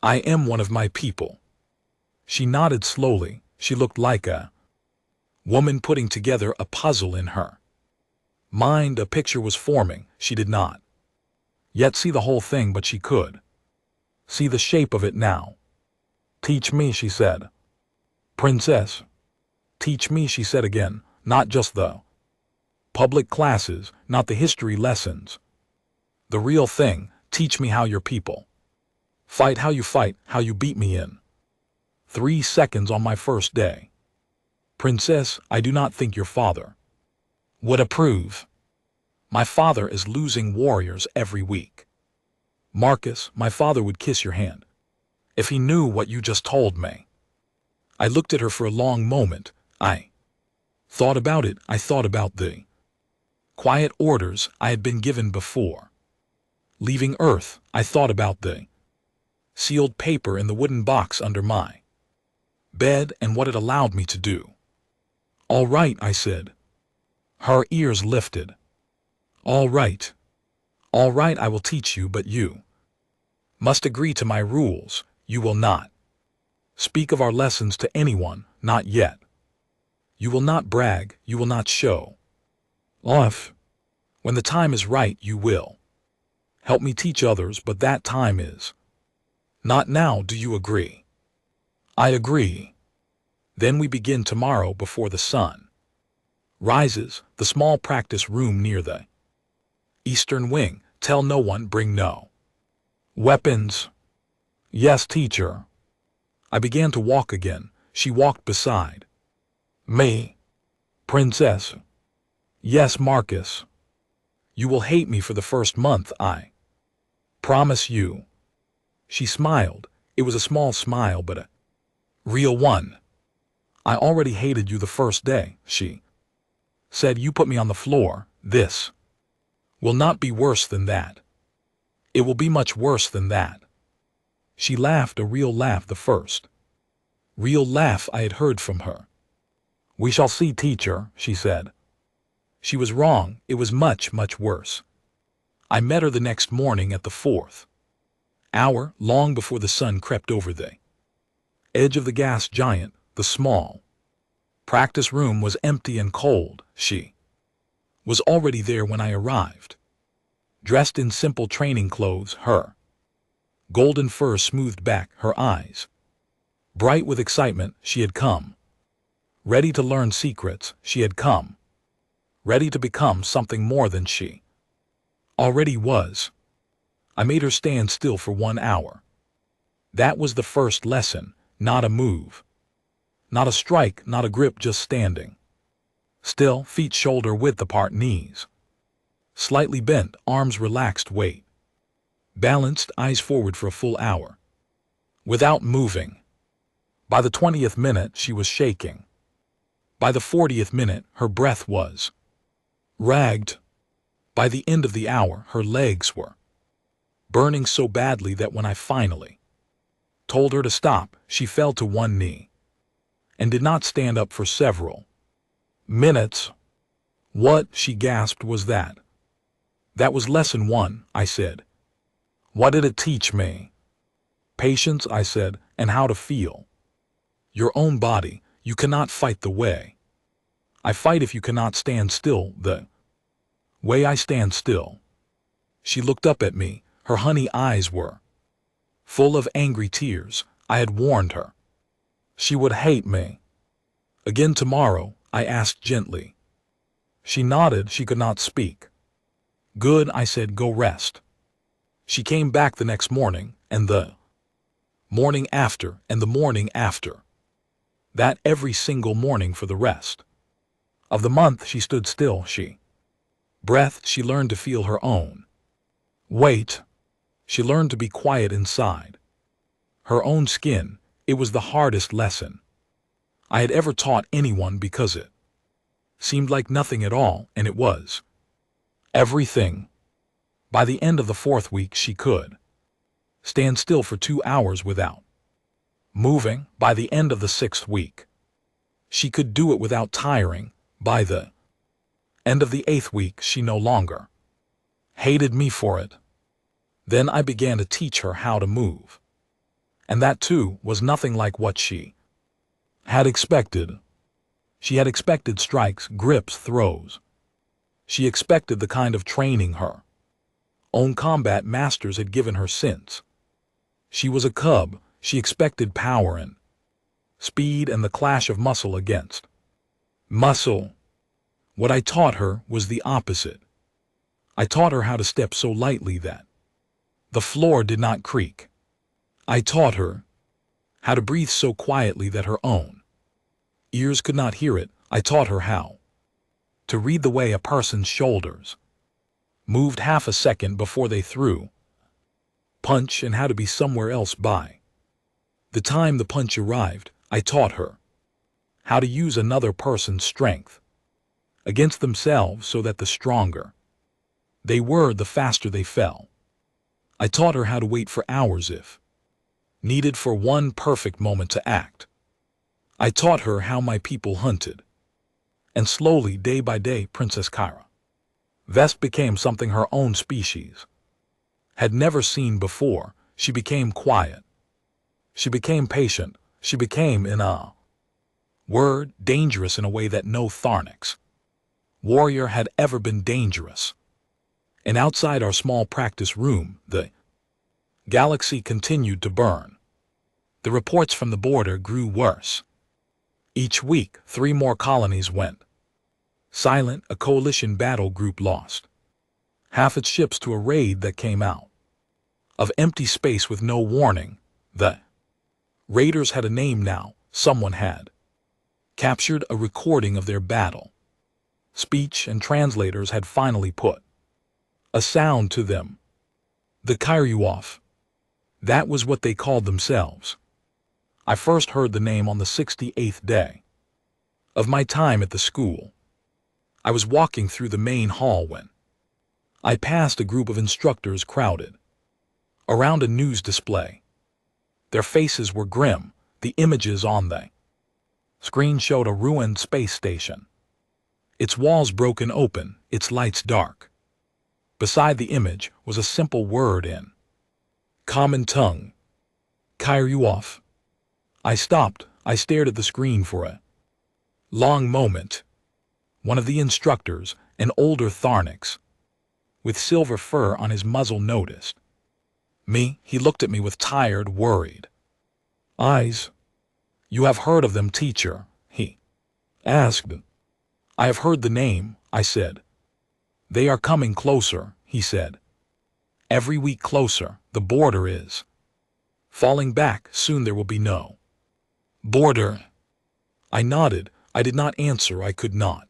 I am one of my people. She nodded slowly. She looked like a woman putting together a puzzle in her mind. A picture was forming. She did not yet see the whole thing, but she could see the shape of it now. Teach me, she said. Princess, teach me, she said again, not just the public classes, not the history lessons. The real thing. Teach me how your people fight, how you beat me in 3 seconds on my first day. Princess, I do not think your father would approve. My father is losing warriors every week. Marcus, my father would kiss your hand if he knew what you just told me. I looked at her for a long moment. I thought about it. I thought about the quiet orders I had been given before leaving Earth. I thought about the sealed paper in the wooden box under my bed and what it allowed me to do. All right, I said. Her ears lifted. All right. All right, I will teach you, but you must agree to my rules. You will not speak of our lessons to anyone, not yet. You will not brag, you will not show off. When the time is right, you will help me teach others, but that time is not now. Do you agree? I agree. Then we begin tomorrow before the sun rises, the small practice room near the eastern wing. Tell no one, bring no weapons. Yes, teacher. I began to walk again. She walked beside me. Princess. Yes, Marcus. You will hate me for the first month, I promise you. She smiled. It was a small smile, but a real one. I already hated you the first day, she said. You put me on the floor. This will not be worse than that. It will be much worse than that. She laughed, a real laugh, the first real laugh I had heard from her. We shall see, teacher, she said. She was wrong. It was much, much worse. I met her the next morning at the 4th hour, long before the sun crept over the edge of the gas giant. The small practice room was empty and cold. She was already there when I arrived, dressed in simple training clothes, her golden fur smoothed back, her eyes bright with excitement. She had come ready to learn secrets. She had come ready to become something more than she already was. I made her stand still for 1 hour. That was the first lesson. Not a move, not a strike, not a grip, just standing still, feet shoulder width apart, knees slightly bent, arms relaxed, weight balanced, eyes forward for a full hour without moving. By the 20th minute, she was shaking. By the 40th minute, her breath was ragged. By the end of the hour, her legs were burning so badly that when I finally told her to stop, she fell to one knee and did not stand up for several minutes. What, she gasped, was that? That was lesson 1, I said. What did it teach me? Patience, I said, and how to feel your own body. You cannot fight the way I fight if you cannot stand still the way I stand still. She looked up at me. Her honey eyes were full of angry tears. I had warned her she would hate me again tomorrow, I asked gently. She nodded. She could not speak. Good, I said, go rest. She came back the next morning, and the morning after, and the morning after that, every single morning for the rest of the month. She stood still. She breathed. She learned to feel her own weight. She learned to be quiet inside her own skin. It was the hardest lesson I had ever taught anyone, because it seemed like nothing at all, and it was everything. By the end of the 4th week, she could stand still for 2 hours without moving. By the end of the 6th week, she could do it without tiring. By the end of the 8th week, she no longer hated me for it. Then I began to teach her how to move. And that, too, was nothing like what she had expected. She had expected strikes, grips, throws. She expected the kind of training her own combat masters had given her since she was a cub. She expected power and speed and the clash of muscle against muscle. What I taught her was the opposite. I taught her how to step so lightly that the floor did not creak. I taught her how to breathe so quietly that her own ears could not hear it. I taught her how to read the way a person's shoulders moved half a second before they threw punch, and how to be somewhere else by the time the punch arrived. I taught her how to use another person's strength against themselves so that the stronger they were, the faster they fell. I taught her how to wait for hours if needed for one perfect moment to act. I taught her how my people hunted And slowly, day by day, Princess Kyra Vest became something her own species had never seen before. She became quiet. She became patient. She became, in a word, dangerous in a way that no Tharnix warrior had ever been dangerous. And outside our small practice room, the galaxy continued to burn. The reports from the border grew worse. Each week, 3 more colonies went silent. A coalition battle group lost half its ships to a raid that came out of empty space with no warning. The raiders had a name now. Someone had captured a recording of their battle. Speech and translators had finally put a sound to them. The Kyriuof. That was what they called themselves. I first heard the name on the 68th day of my time at the school. I was walking through the main hall when I passed a group of instructors crowded around a news display. Their faces were grim. The images on the screen showed a ruined space station, its walls broken open, its lights dark. Beside the image was a simple word in common tongue: Kyriuof. I stopped. I stared at the screen for a long moment. One of the instructors, an older Tharnix with silver fur on his muzzle, noticed me. He looked at me with tired, worried eyes. "You have heard of them, teacher?" he asked. "I have heard the name," I said. "They are coming closer," he said. "Every week closer. The border is falling back. Soon there will be no border." I nodded. I did not answer. I could not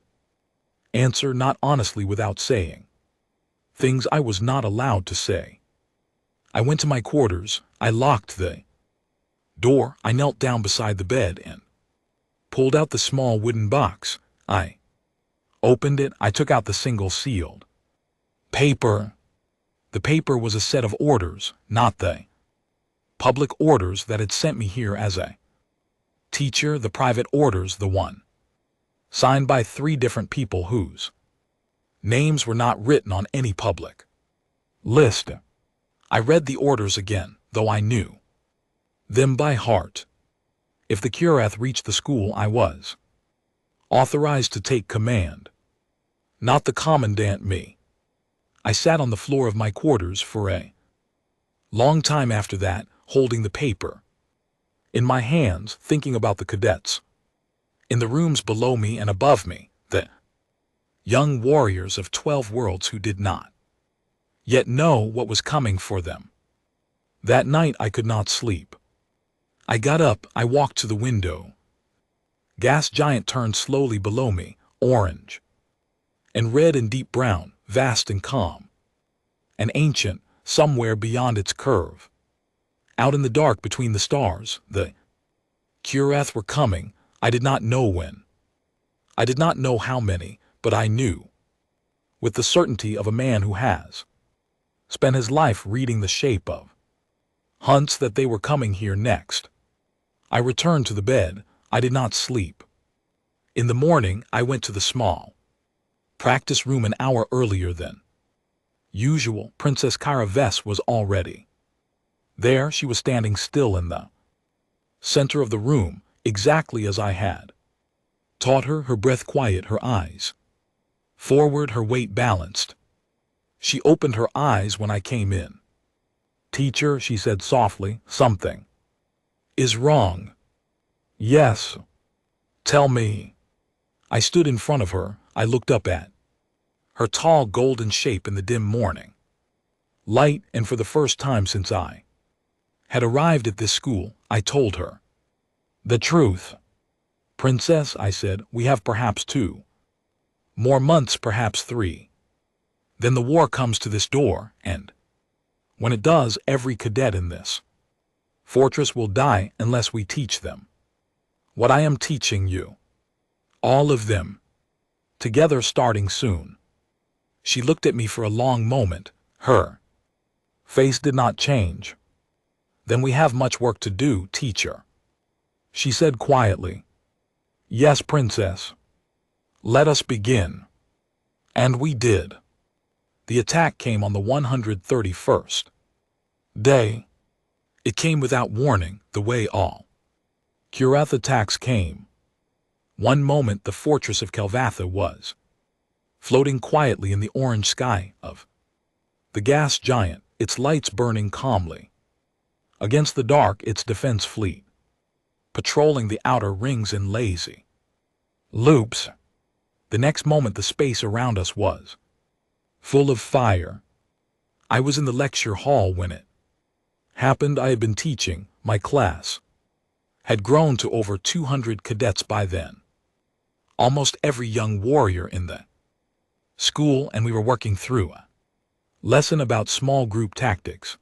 answer, not honestly, without saying things I was not allowed to say. I went to my quarters. I locked the door. I knelt down beside the bed and pulled out the small wooden box. I opened it. I took out the single sealed paper. The paper was a set of orders, not the public orders that had sent me here as a teacher. The private orders, the one signed by 3 different people whose names were not written on any public list. I read the orders again, though I knew them by heart. If the Kurath reached the school, I was authorized to take command, not the commandant, me. I sat on the floor of my quarters for a long time after that, holding the paper in my hands, thinking about the cadets in the rooms below me and above me, the young warriors of 12 worlds who did not yet know what was coming for them. That night I could not sleep. I got up. I walked to the window. Gas giant turned slowly below me, orange and red and deep brown, vast and calm and ancient. Somewhere beyond its curve, out in the dark between the stars, the Kurath were coming. I did not know when. I did not know how many, but I knew, with the certainty of a man who has spent his life reading the shape of hunts, that they were coming here next. I returned to the bed. I did not sleep. In the morning, I went to the small practice room an hour earlier than usual. Princess Kyra Vest was already there. She was standing still in the center of the room, exactly as I had taught her, her breath quiet, her eyes forward, her weight balanced. She opened her eyes when I came in. "Teacher," she said softly, "something is wrong." "Yes." "Tell me." I stood in front of her. I looked up at her tall golden shape in the dim morning light, and for the first time since I had arrived at this school, I told her the truth. "Princess," I said, "we have perhaps 2 more months, perhaps 3. Then the war comes to this door, and when it does, every cadet in this fortress will die unless we teach them what I am teaching you. All of them. Together, starting soon." She looked at me for a long moment. Her face did not change. "Then we have much work to do, teacher," she said quietly. "Yes, princess. Let us begin. And we did. The attack came on the 131st day. It came without warning, the way all Kurath attacks came. One moment the fortress of Kelvatha was floating quietly in the orange sky of the gas giant, its lights burning calmly. Against the dark, its defense fleet, patrolling the outer rings in lazy loops. The next moment the space around us was full of fire. I was in the lecture hall when it happened. I had been teaching. My class had grown to over 200 cadets by then. Almost every young warrior in the school, and we were working through a lesson about small group tactics.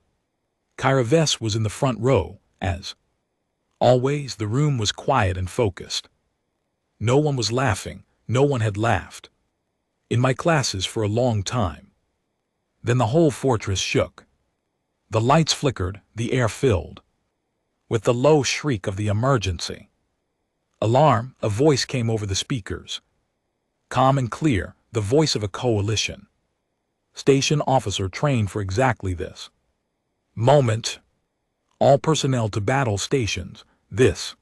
Kyra Vess was in the front row. As always, the room was quiet and focused. No one was laughing. No one had laughed in my classes for a long time. Then the whole fortress shook. The lights flickered, the air filled with the low shriek of the emergency alarm. A voice came over the speakers, calm and clear, the voice of a coalition station officer trained for exactly this moment. All personnel to battle stations. This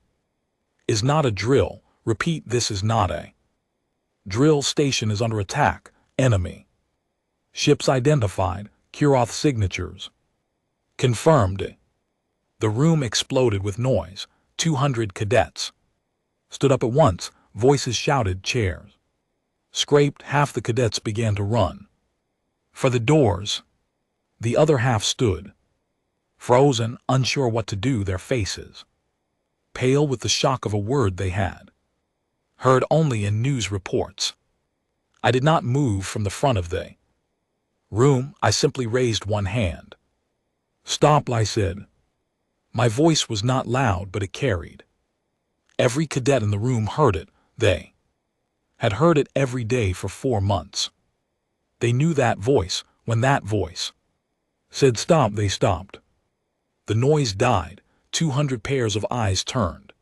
is not a drill. Repeat, this is not a drill. Station is under attack. Enemy ships identified. Kurath signatures confirmed. The room exploded with noise. 200 cadets stood up at once. Voices shouted. Chairs scraped. Half the cadets began to run for the doors. The other half stood frozen, unsure what to do, their faces pale with the shock of a word they had heard only in news reports. I did not move from the front of the room. I simply raised one hand. Stop, I said. My voice was not loud, but it carried. Every cadet in the room heard it. They had heard it every day for 4 months. They knew that voice. When that voice said stop, they stopped. The noise died. 200 pairs of eyes turned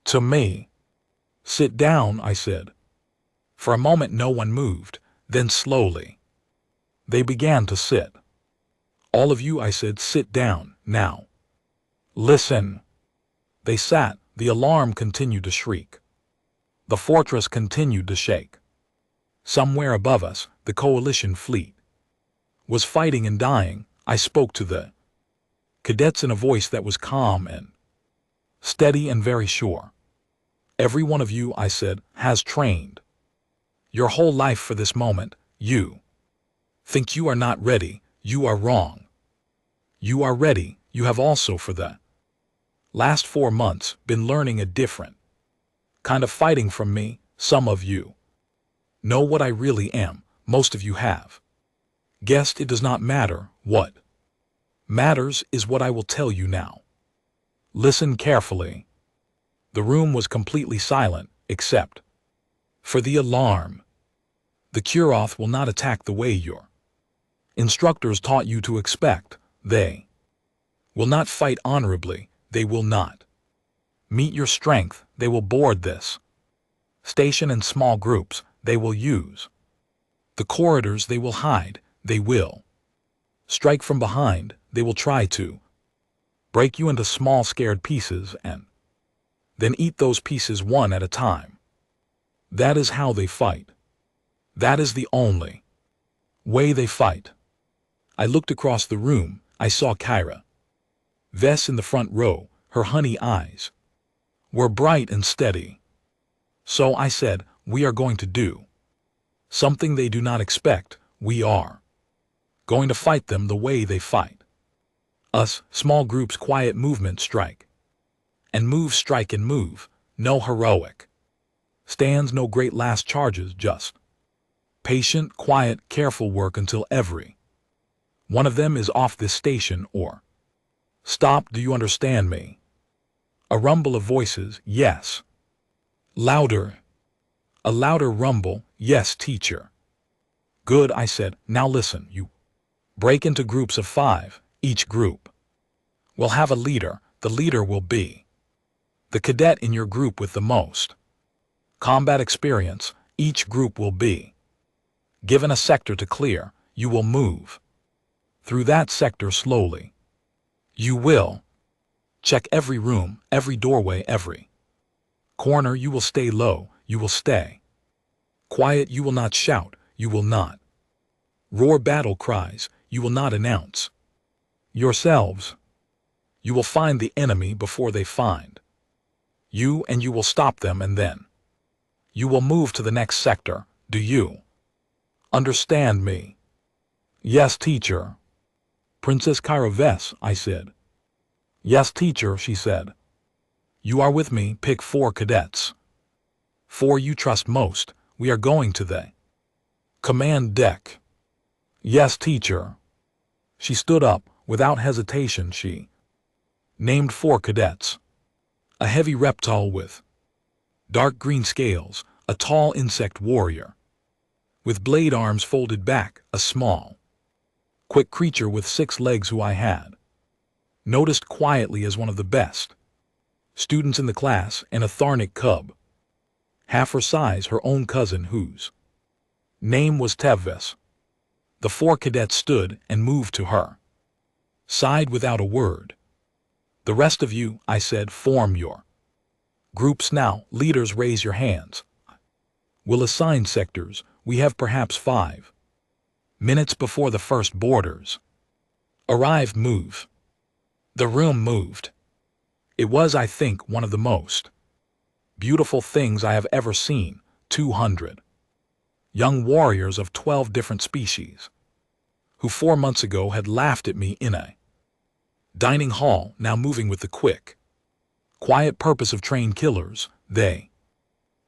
to me. Sit down, I said. For a moment no one moved. Then slowly they began to sit. All of you, I said, sit down, now. Listen. They sat. The alarm continued to shriek. The fortress continued to shake. Somewhere above us, the coalition fleet was fighting and dying. I spoke to the cadets in a voice that was calm and steady and very sure. Every one of you, I said, has trained your whole life for this moment. You think you are not ready. You are wrong. You are ready. You have also for the last 4 months been learning a different kind of fighting from me. Some of you know what I really am. Most of you have guessed. It does not matter. What matters is what I will tell you now. Listen carefully. The room was completely silent, except for the alarm. The Kurath will not attack the way your instructors taught you to expect. They will not fight honorably. They will not meet your strength. They will board this station in small groups. They will use the corridors. They will hide. They will strike from behind. They will try to break you into small scared pieces and then eat those pieces one at a time. That is how they fight. That is the only way they fight. I looked across the room. I saw Kyra Vess in the front row. Her honey eyes were bright and steady. So I said, we are going to do something they do not expect. We are going to fight them the way they fight us. Small groups, quiet movement, strike and move, strike and move. No heroic stands, no great last charges, just patient, quiet, careful work until every one of them is off this station or stop. Do you understand me? A rumble of voices. Yes. Louder. A louder rumble. Yes, teacher. Good, I said. Now listen, you break into groups of 5. Each group will have a leader. The leader will be the cadet in your group with the most combat experience. Each group will be given a sector to clear. You will move through that sector slowly. You will check every room, every doorway, every corner. You will stay low. You will stay quiet. You will not shout. You will not roar battle cries. You will not announce yourselves. You will find the enemy before they find you, and you will stop them, and then you will move to the next sector. Do you understand me? Yes, teacher. Princess Kyra, I said. Yes, teacher, she said. You are with me. Pick 4 cadets. 4 you trust most. We are going to the command deck. Yes, teacher. She stood up. Without hesitation, she named 4 cadets. A heavy reptile with dark green scales, a tall insect warrior with blade arms folded back, a small, quick creature with 6 legs who I had noticed quietly as one of the best students in the class, and a Tharnic cub, half her size, her own cousin, whose name was Teves. The 4 cadets stood and moved to her side without a word. The rest of you, I said, form your groups now. Leaders, raise your hands. We'll assign sectors. We have perhaps 5 minutes before the first boarders arrive. Move. The room moved. It was, I think, one of the most beautiful things I have ever seen. 200 young warriors of 12 different species, who 4 months ago had laughed at me in a dining hall, now moving with the quick, quiet purpose of trained killers. They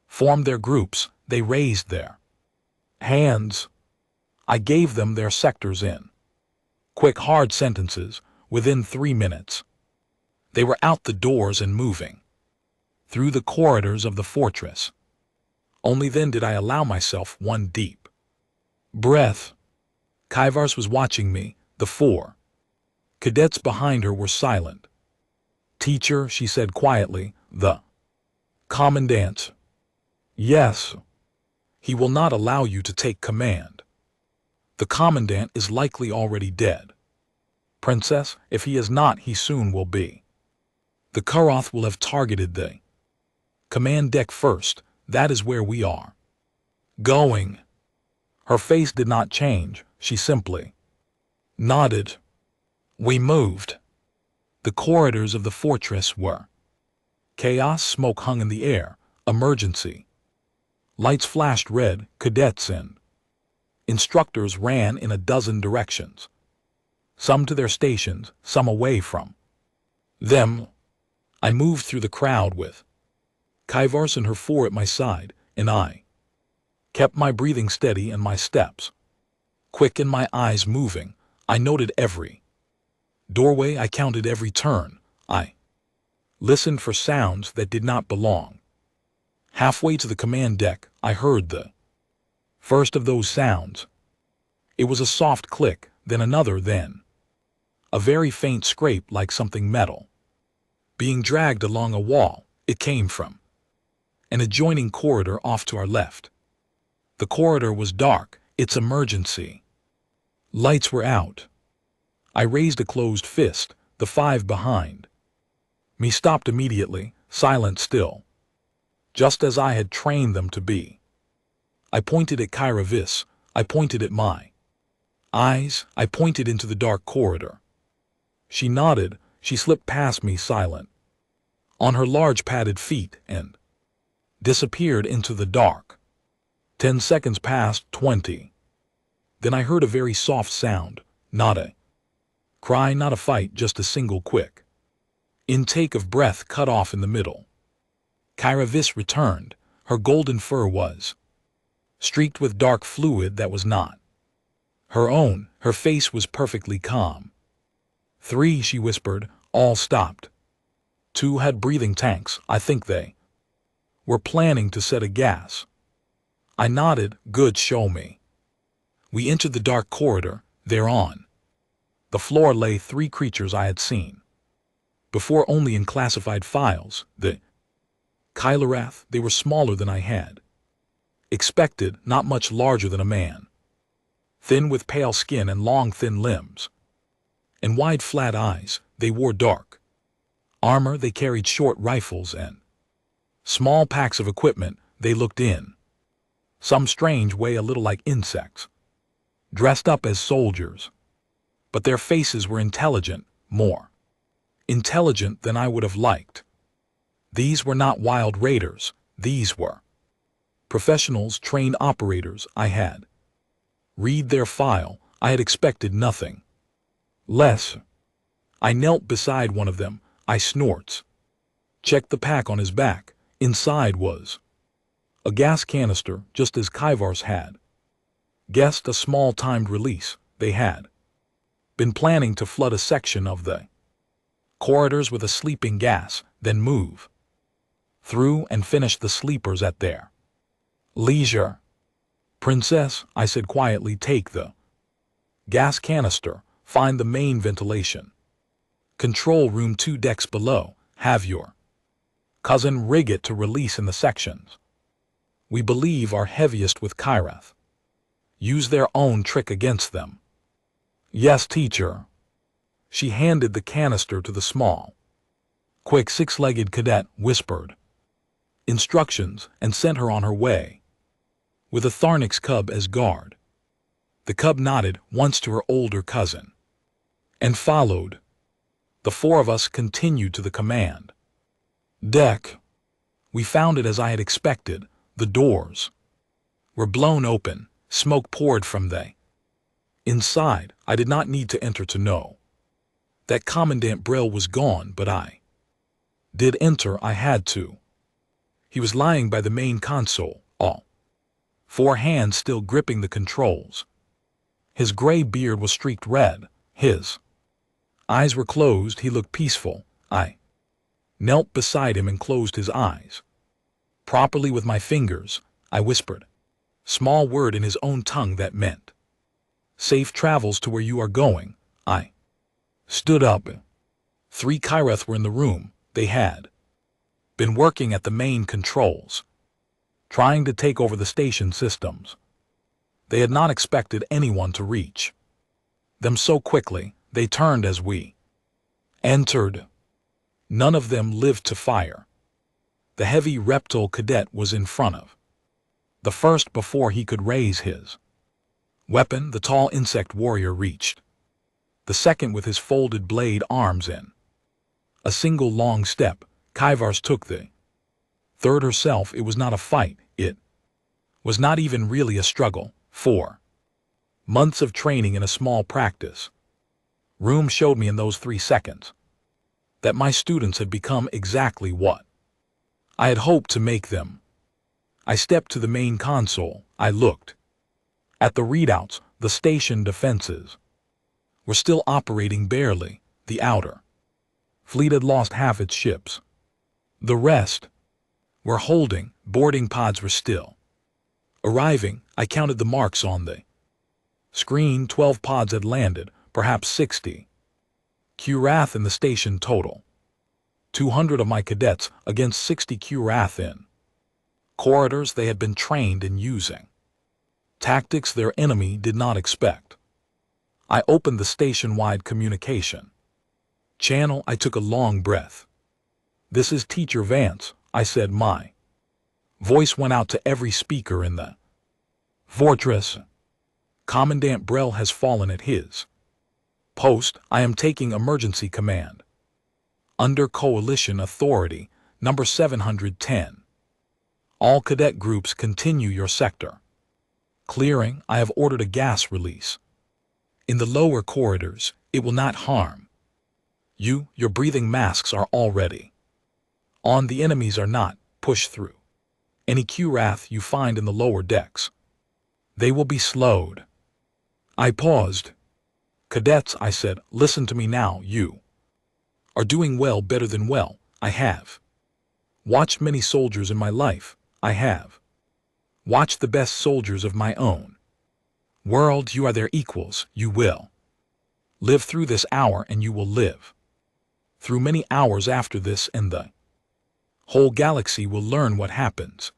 formed their groups. They raised their hands. I gave them their sectors in quick, hard sentences. Within 3 minutes, they were out the doors and moving through the corridors of the fortress. Only then did I allow myself one deep breath. Kyvars was watching me. The 4 cadets behind her were silent. Teacher, she said quietly, the commandant. Yes. He will not allow you to take command. The commandant is likely already dead. Princess, if he is not, he soon will be. The Kuroth will have targeted the command deck first. That is where we are going. Her face did not change. She simply nodded. We moved. The corridors of the fortress were chaos. Smoke hung in the air. Emergency lights flashed red. Cadets and instructors ran in a dozen directions, some to their stations, some away from them. I moved through the crowd with Kyvars and her 4 at my side, and I kept my breathing steady and my steps quick and my eyes moving. I noted every doorway. I counted every turn. I listened for sounds that did not belong. Halfway to the command deck, I heard the first of those sounds. It was a soft click, then another, then a very faint scrape like something metal being dragged along a wall. It came from an adjoining corridor off to our left. The corridor was dark. Its emergency lights were out. I raised a closed fist. The 5 behind me stopped immediately, silent still, just as I had trained them to be. I pointed at Kyra. I pointed at my eyes. I pointed into the dark corridor. She nodded. She slipped past me, silent, on her large padded feet, and disappeared into the dark. 10 seconds passed, 20. Then I heard a very soft sound, not a cry, not a fight, just a single quick intake of breath cut off in the middle. Kyra returned. Her golden fur was streaked with dark fluid that was not her own. Her face was perfectly calm. 3, she whispered. All stopped. 2 had breathing tanks. I think they were planning to set a gas. I nodded. Good, show me. We entered the dark corridor. There on the floor lay 3 creatures I had seen before only in classified files. The Kylorath. They were smaller than I had Expected, not much larger than a man. Thin with pale skin and long thin limbs. And wide flat eyes, they wore dark armor, they carried short rifles and small packs of equipment, they looked in some strange way a little like insects, dressed up as soldiers. But their faces were intelligent, more intelligent than I would have liked. These were not wild raiders, these were professionals, trained operators. I had read their file, I had expected nothing less. I knelt beside one of them, I snorts. Checked the pack on his back, inside was a gas canister, just as Kaivar's had. Guessed a small timed release. They had been planning to flood a section of the corridors with a sleeping gas, then move through and finish the sleepers at their leisure. Princess, I said quietly, take the gas canister, find the main ventilation control room 2 decks below, have your cousin rig it to release in the sections we believe are heaviest with Kyrath. Use their own trick against them. Yes, teacher. She handed the canister to the small, quick 6-legged cadet, whispered instructions, and sent her on her way, with a Tharnix cub as guard. The cub nodded once to her older cousin, and followed. The 4 of us continued to the command deck. We found it as I had expected. The doors were blown open, smoke poured from they. Inside, I did not need to enter to know that Commandant Brill was gone, but I did enter. I had to. He was lying by the main console, all 4 hands still gripping the controls. His gray beard was streaked red, his eyes were closed, he looked peaceful. I knelt beside him and closed his eyes properly with my fingers. I whispered small word in his own tongue that meant safe travels to where you are going. I stood up. 3 Kyrath were in the room. They had been working at the main controls, trying to take over the station systems. They had not expected anyone to reach them so quickly. They turned as we entered. None of them lived to fire. The heavy reptile cadet was in front of the first before he could raise his weapon. The tall insect warrior reached the second with his folded blade arms in a single long step. Kaivar's took the third herself. It was not a fight. It was not even really a struggle. 4 months of training in a small practice room showed me in those 3 seconds that my students had become exactly what I had hoped to make them. I stepped to the main console. I looked at the readouts. The station defenses were still operating barely. The outer fleet had lost half its ships. The rest were holding. Boarding pods were still arriving. I counted the marks on the screen. 12 pods had landed, perhaps 60. Kyrath in the station total. 200 of my cadets against 60 Kyrath in corridors they had been trained in using tactics their enemy did not expect. I opened the station-wide communication channel. I took a long breath. This is Teacher Vance, I said. My voice went out to every speaker in the fortress. Commandant Brell has fallen at his post. I am taking emergency command under Coalition Authority number 710. All cadet groups continue your sector clearing. I have ordered a gas release in the lower corridors. It will not harm you. Your breathing masks are already on. The enemies are not. Push through any Kyrath you find in the lower decks. They will be slowed. I paused. Cadets, I said, listen to me now. You are doing well, better than well. I have watched many soldiers in my life. I have watched the best soldiers of my own world. You are their equals. You will live through this hour, and you will live through many hours after this, and the whole galaxy will learn what happens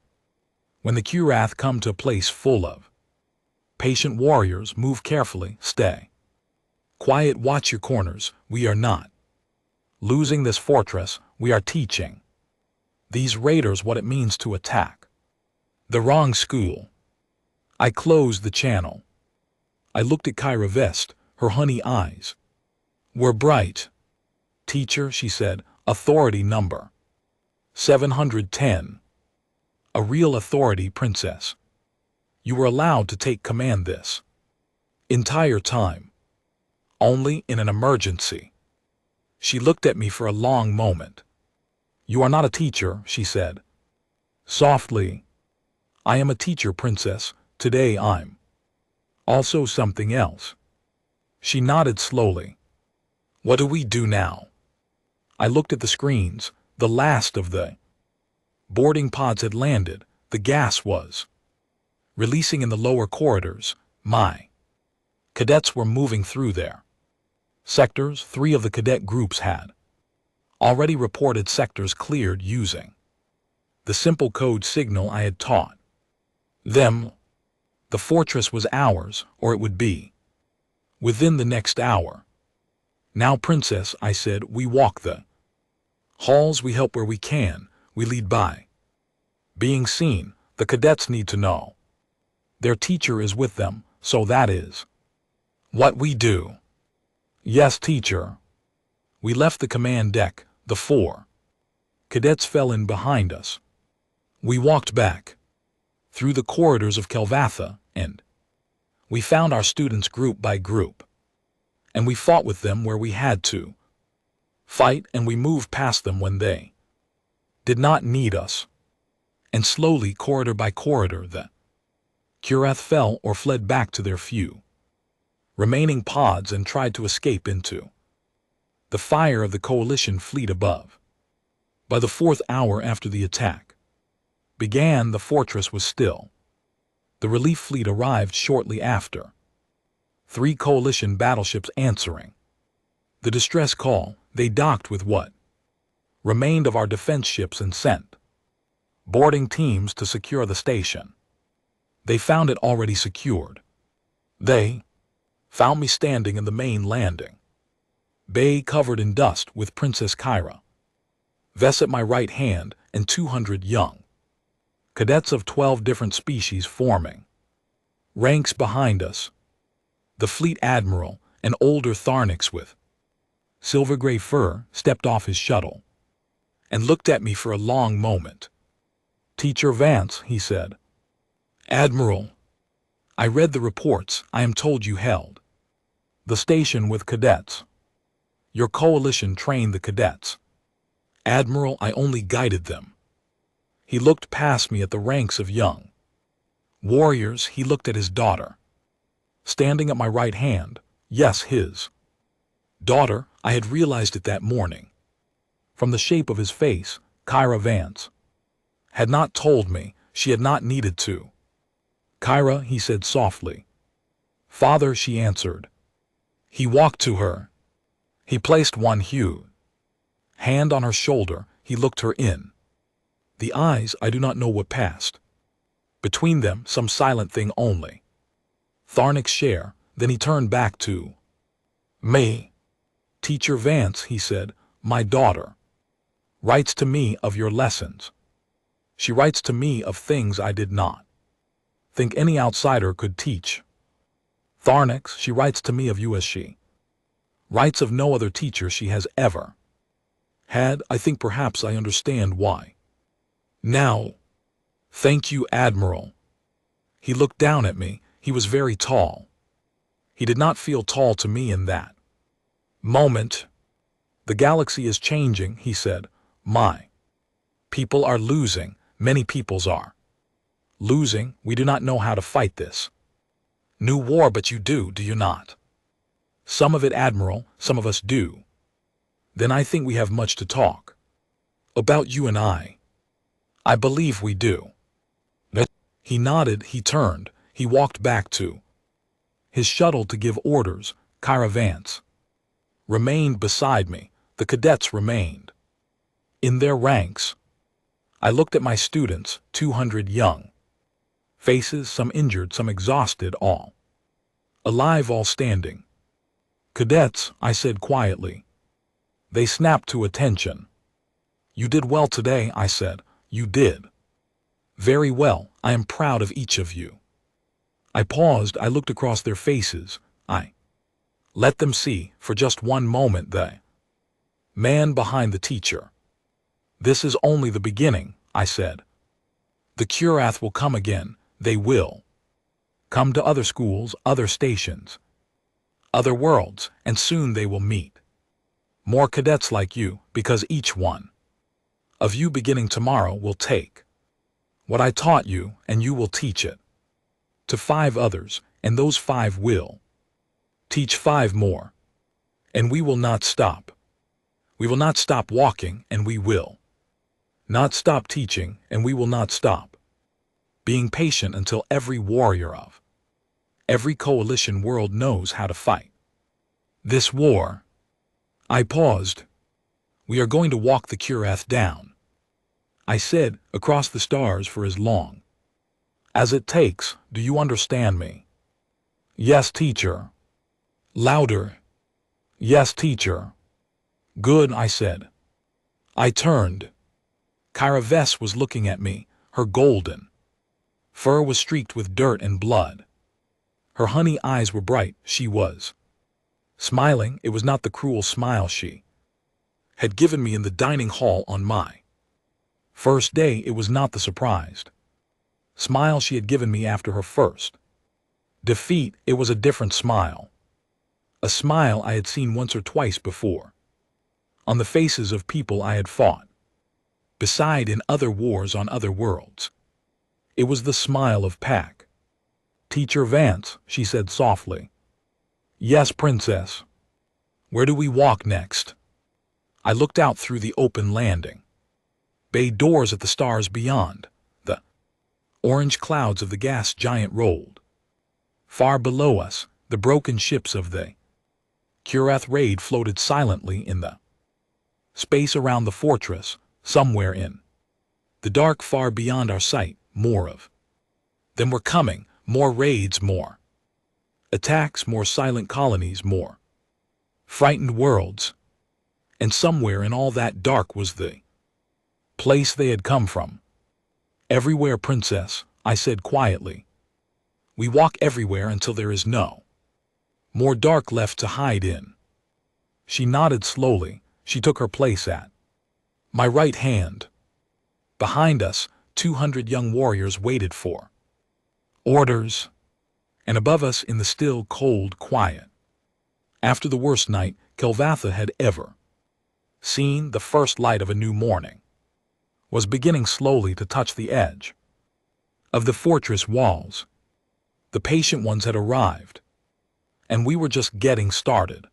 When the Kurath come to a place full of patient warriors, move carefully, stay quiet, watch your corners. We are not losing this fortress, we are teaching these raiders what it means to attack the wrong school. I closed the channel. I looked at Kyra Vest, her honey eyes were bright. Teacher, she said, authority number 710. A real authority, princess. You were allowed to take command this entire time. Only in an emergency. She looked at me for a long moment. You are not a teacher, she said softly. I am a teacher, princess. Today I'm also something else. She nodded slowly. What do we do now? I looked at the screens. The last of the boarding pods had landed. The gas was releasing in the lower corridors. My cadets were moving through their sectors. 3 of the cadet groups had already reported sectors cleared using the simple code signal I had taught them. The fortress was ours, or it would be within the next hour. Now, princess, I said, we walk the halls, we help where we can, we lead by being seen. The cadets need to know their teacher is with them, so that is what we do. Yes, teacher. We left the command deck. The 4 cadets fell in behind us. We walked back through the corridors of Kelvatha, and we found our students group by group. And we fought with them where we had to fight, and we moved past them when they did not need us. And slowly, corridor by corridor, the Kurath fell or fled back to their few remaining pods and tried to escape into the fire of the coalition fleet above. By the 4th hour after the attack began, the fortress was still. The relief fleet arrived shortly after. 3 coalition battleships answering the distress call. They docked with what remained of our defense ships and sent boarding teams to secure the station. They found it already secured. They found me standing in the main landing bay, covered in dust, with Princess Kyra Vess at my right hand and 200 young cadets of 12 different species forming ranks behind us. The fleet admiral, an older Tharnix with silver-gray fur, stepped off his shuttle and looked at me for a long moment. Teacher Vance, he said. Admiral, I read the reports. I am told you held the station with cadets. Your coalition trained the cadets. Admiral, I only guided them. He looked past me at the ranks of young warriors. He looked at his daughter standing at my right hand. Yes, his daughter. I had realized it that morning. From the shape of his face, Kyra Vance had not told me. She had not needed to. Kyra, he said softly. Father, she answered. He walked to her. He placed one huge hand on her shoulder. He looked her in the eyes. I do not know what passed between them, some silent thing only Tharnix share. Then he turned back to me. Teacher Vance, he said, my daughter writes to me of your lessons. She writes to me of things I did not think any outsider could teach. Tharnix, she writes to me of you as she writes of no other teacher she has ever had. I think perhaps I understand why. Now, thank you, Admiral. He looked down at me. He was very tall. He did not feel tall to me in that moment. The galaxy is changing, he said. My people are losing. Many peoples are losing. We do not know how to fight this new war, but you do you not? Some of it, Admiral, some of us do. Then I think we have much to talk about, you and I. I believe we do. He nodded. He turned. He walked back to his shuttle to give orders. Kyra Vance remained beside me. The cadets remained in their ranks. I looked at my students, 200 young Faces, some injured, some exhausted, all alive, all standing. Cadets, I said quietly. They snapped to attention. You did well today, I said. You did very well. I am proud of each of you. I paused. I looked across their faces. I let them see, for just one moment, the man behind the teacher. This is only the beginning, I said. The Curath will come again. They will come to other schools, other stations, other worlds, and soon they will meet more cadets like you, because each one of you beginning tomorrow will take what I taught you, and you will teach it to 5 others, and those 5 will teach 5 more. And we will not stop. We will not stop walking, and we will not stop teaching, and we will not stop being patient until every warrior of every coalition world knows how to fight this war. I paused. We are going to walk the Curath down, I said, across the stars for as long as it takes. Do you understand me? Yes, teacher. Louder. Yes, teacher. Good, I said. I turned. Kyra Vess was looking at me. Her golden fur was streaked with dirt and blood. Her honey eyes were bright. She was smiling. It was not the cruel smile she had given me in the dining hall on my first day. It was not the surprised smile she had given me after her first defeat. It was a different smile. A smile I had seen once or twice before on the faces of people I had fought beside in other wars on other worlds. It was the smile of Pack. Teacher Vance, she said softly. Yes, Princess. Where do we walk next? I looked out through the open landing bay doors at the stars beyond. The orange clouds of the gas giant rolled. Far below us, the broken ships of the Curath raid floated silently in the space around the fortress. Somewhere in the dark far beyond our sight, more of them were coming. More raids, more attacks, more silent colonies, more frightened worlds. And somewhere in all that dark was the place they had come from. Everywhere, Princess, I said quietly. We walk everywhere until there is no more dark left to hide in. She nodded slowly. She took her place at my right hand. Behind us, 200 young warriors waited for orders. And above us, in the still, cold quiet, after the worst night Kelvatha had ever seen, the first light of a new morning was beginning slowly to touch the edge of the fortress walls. The patient ones had arrived, and we were just getting started.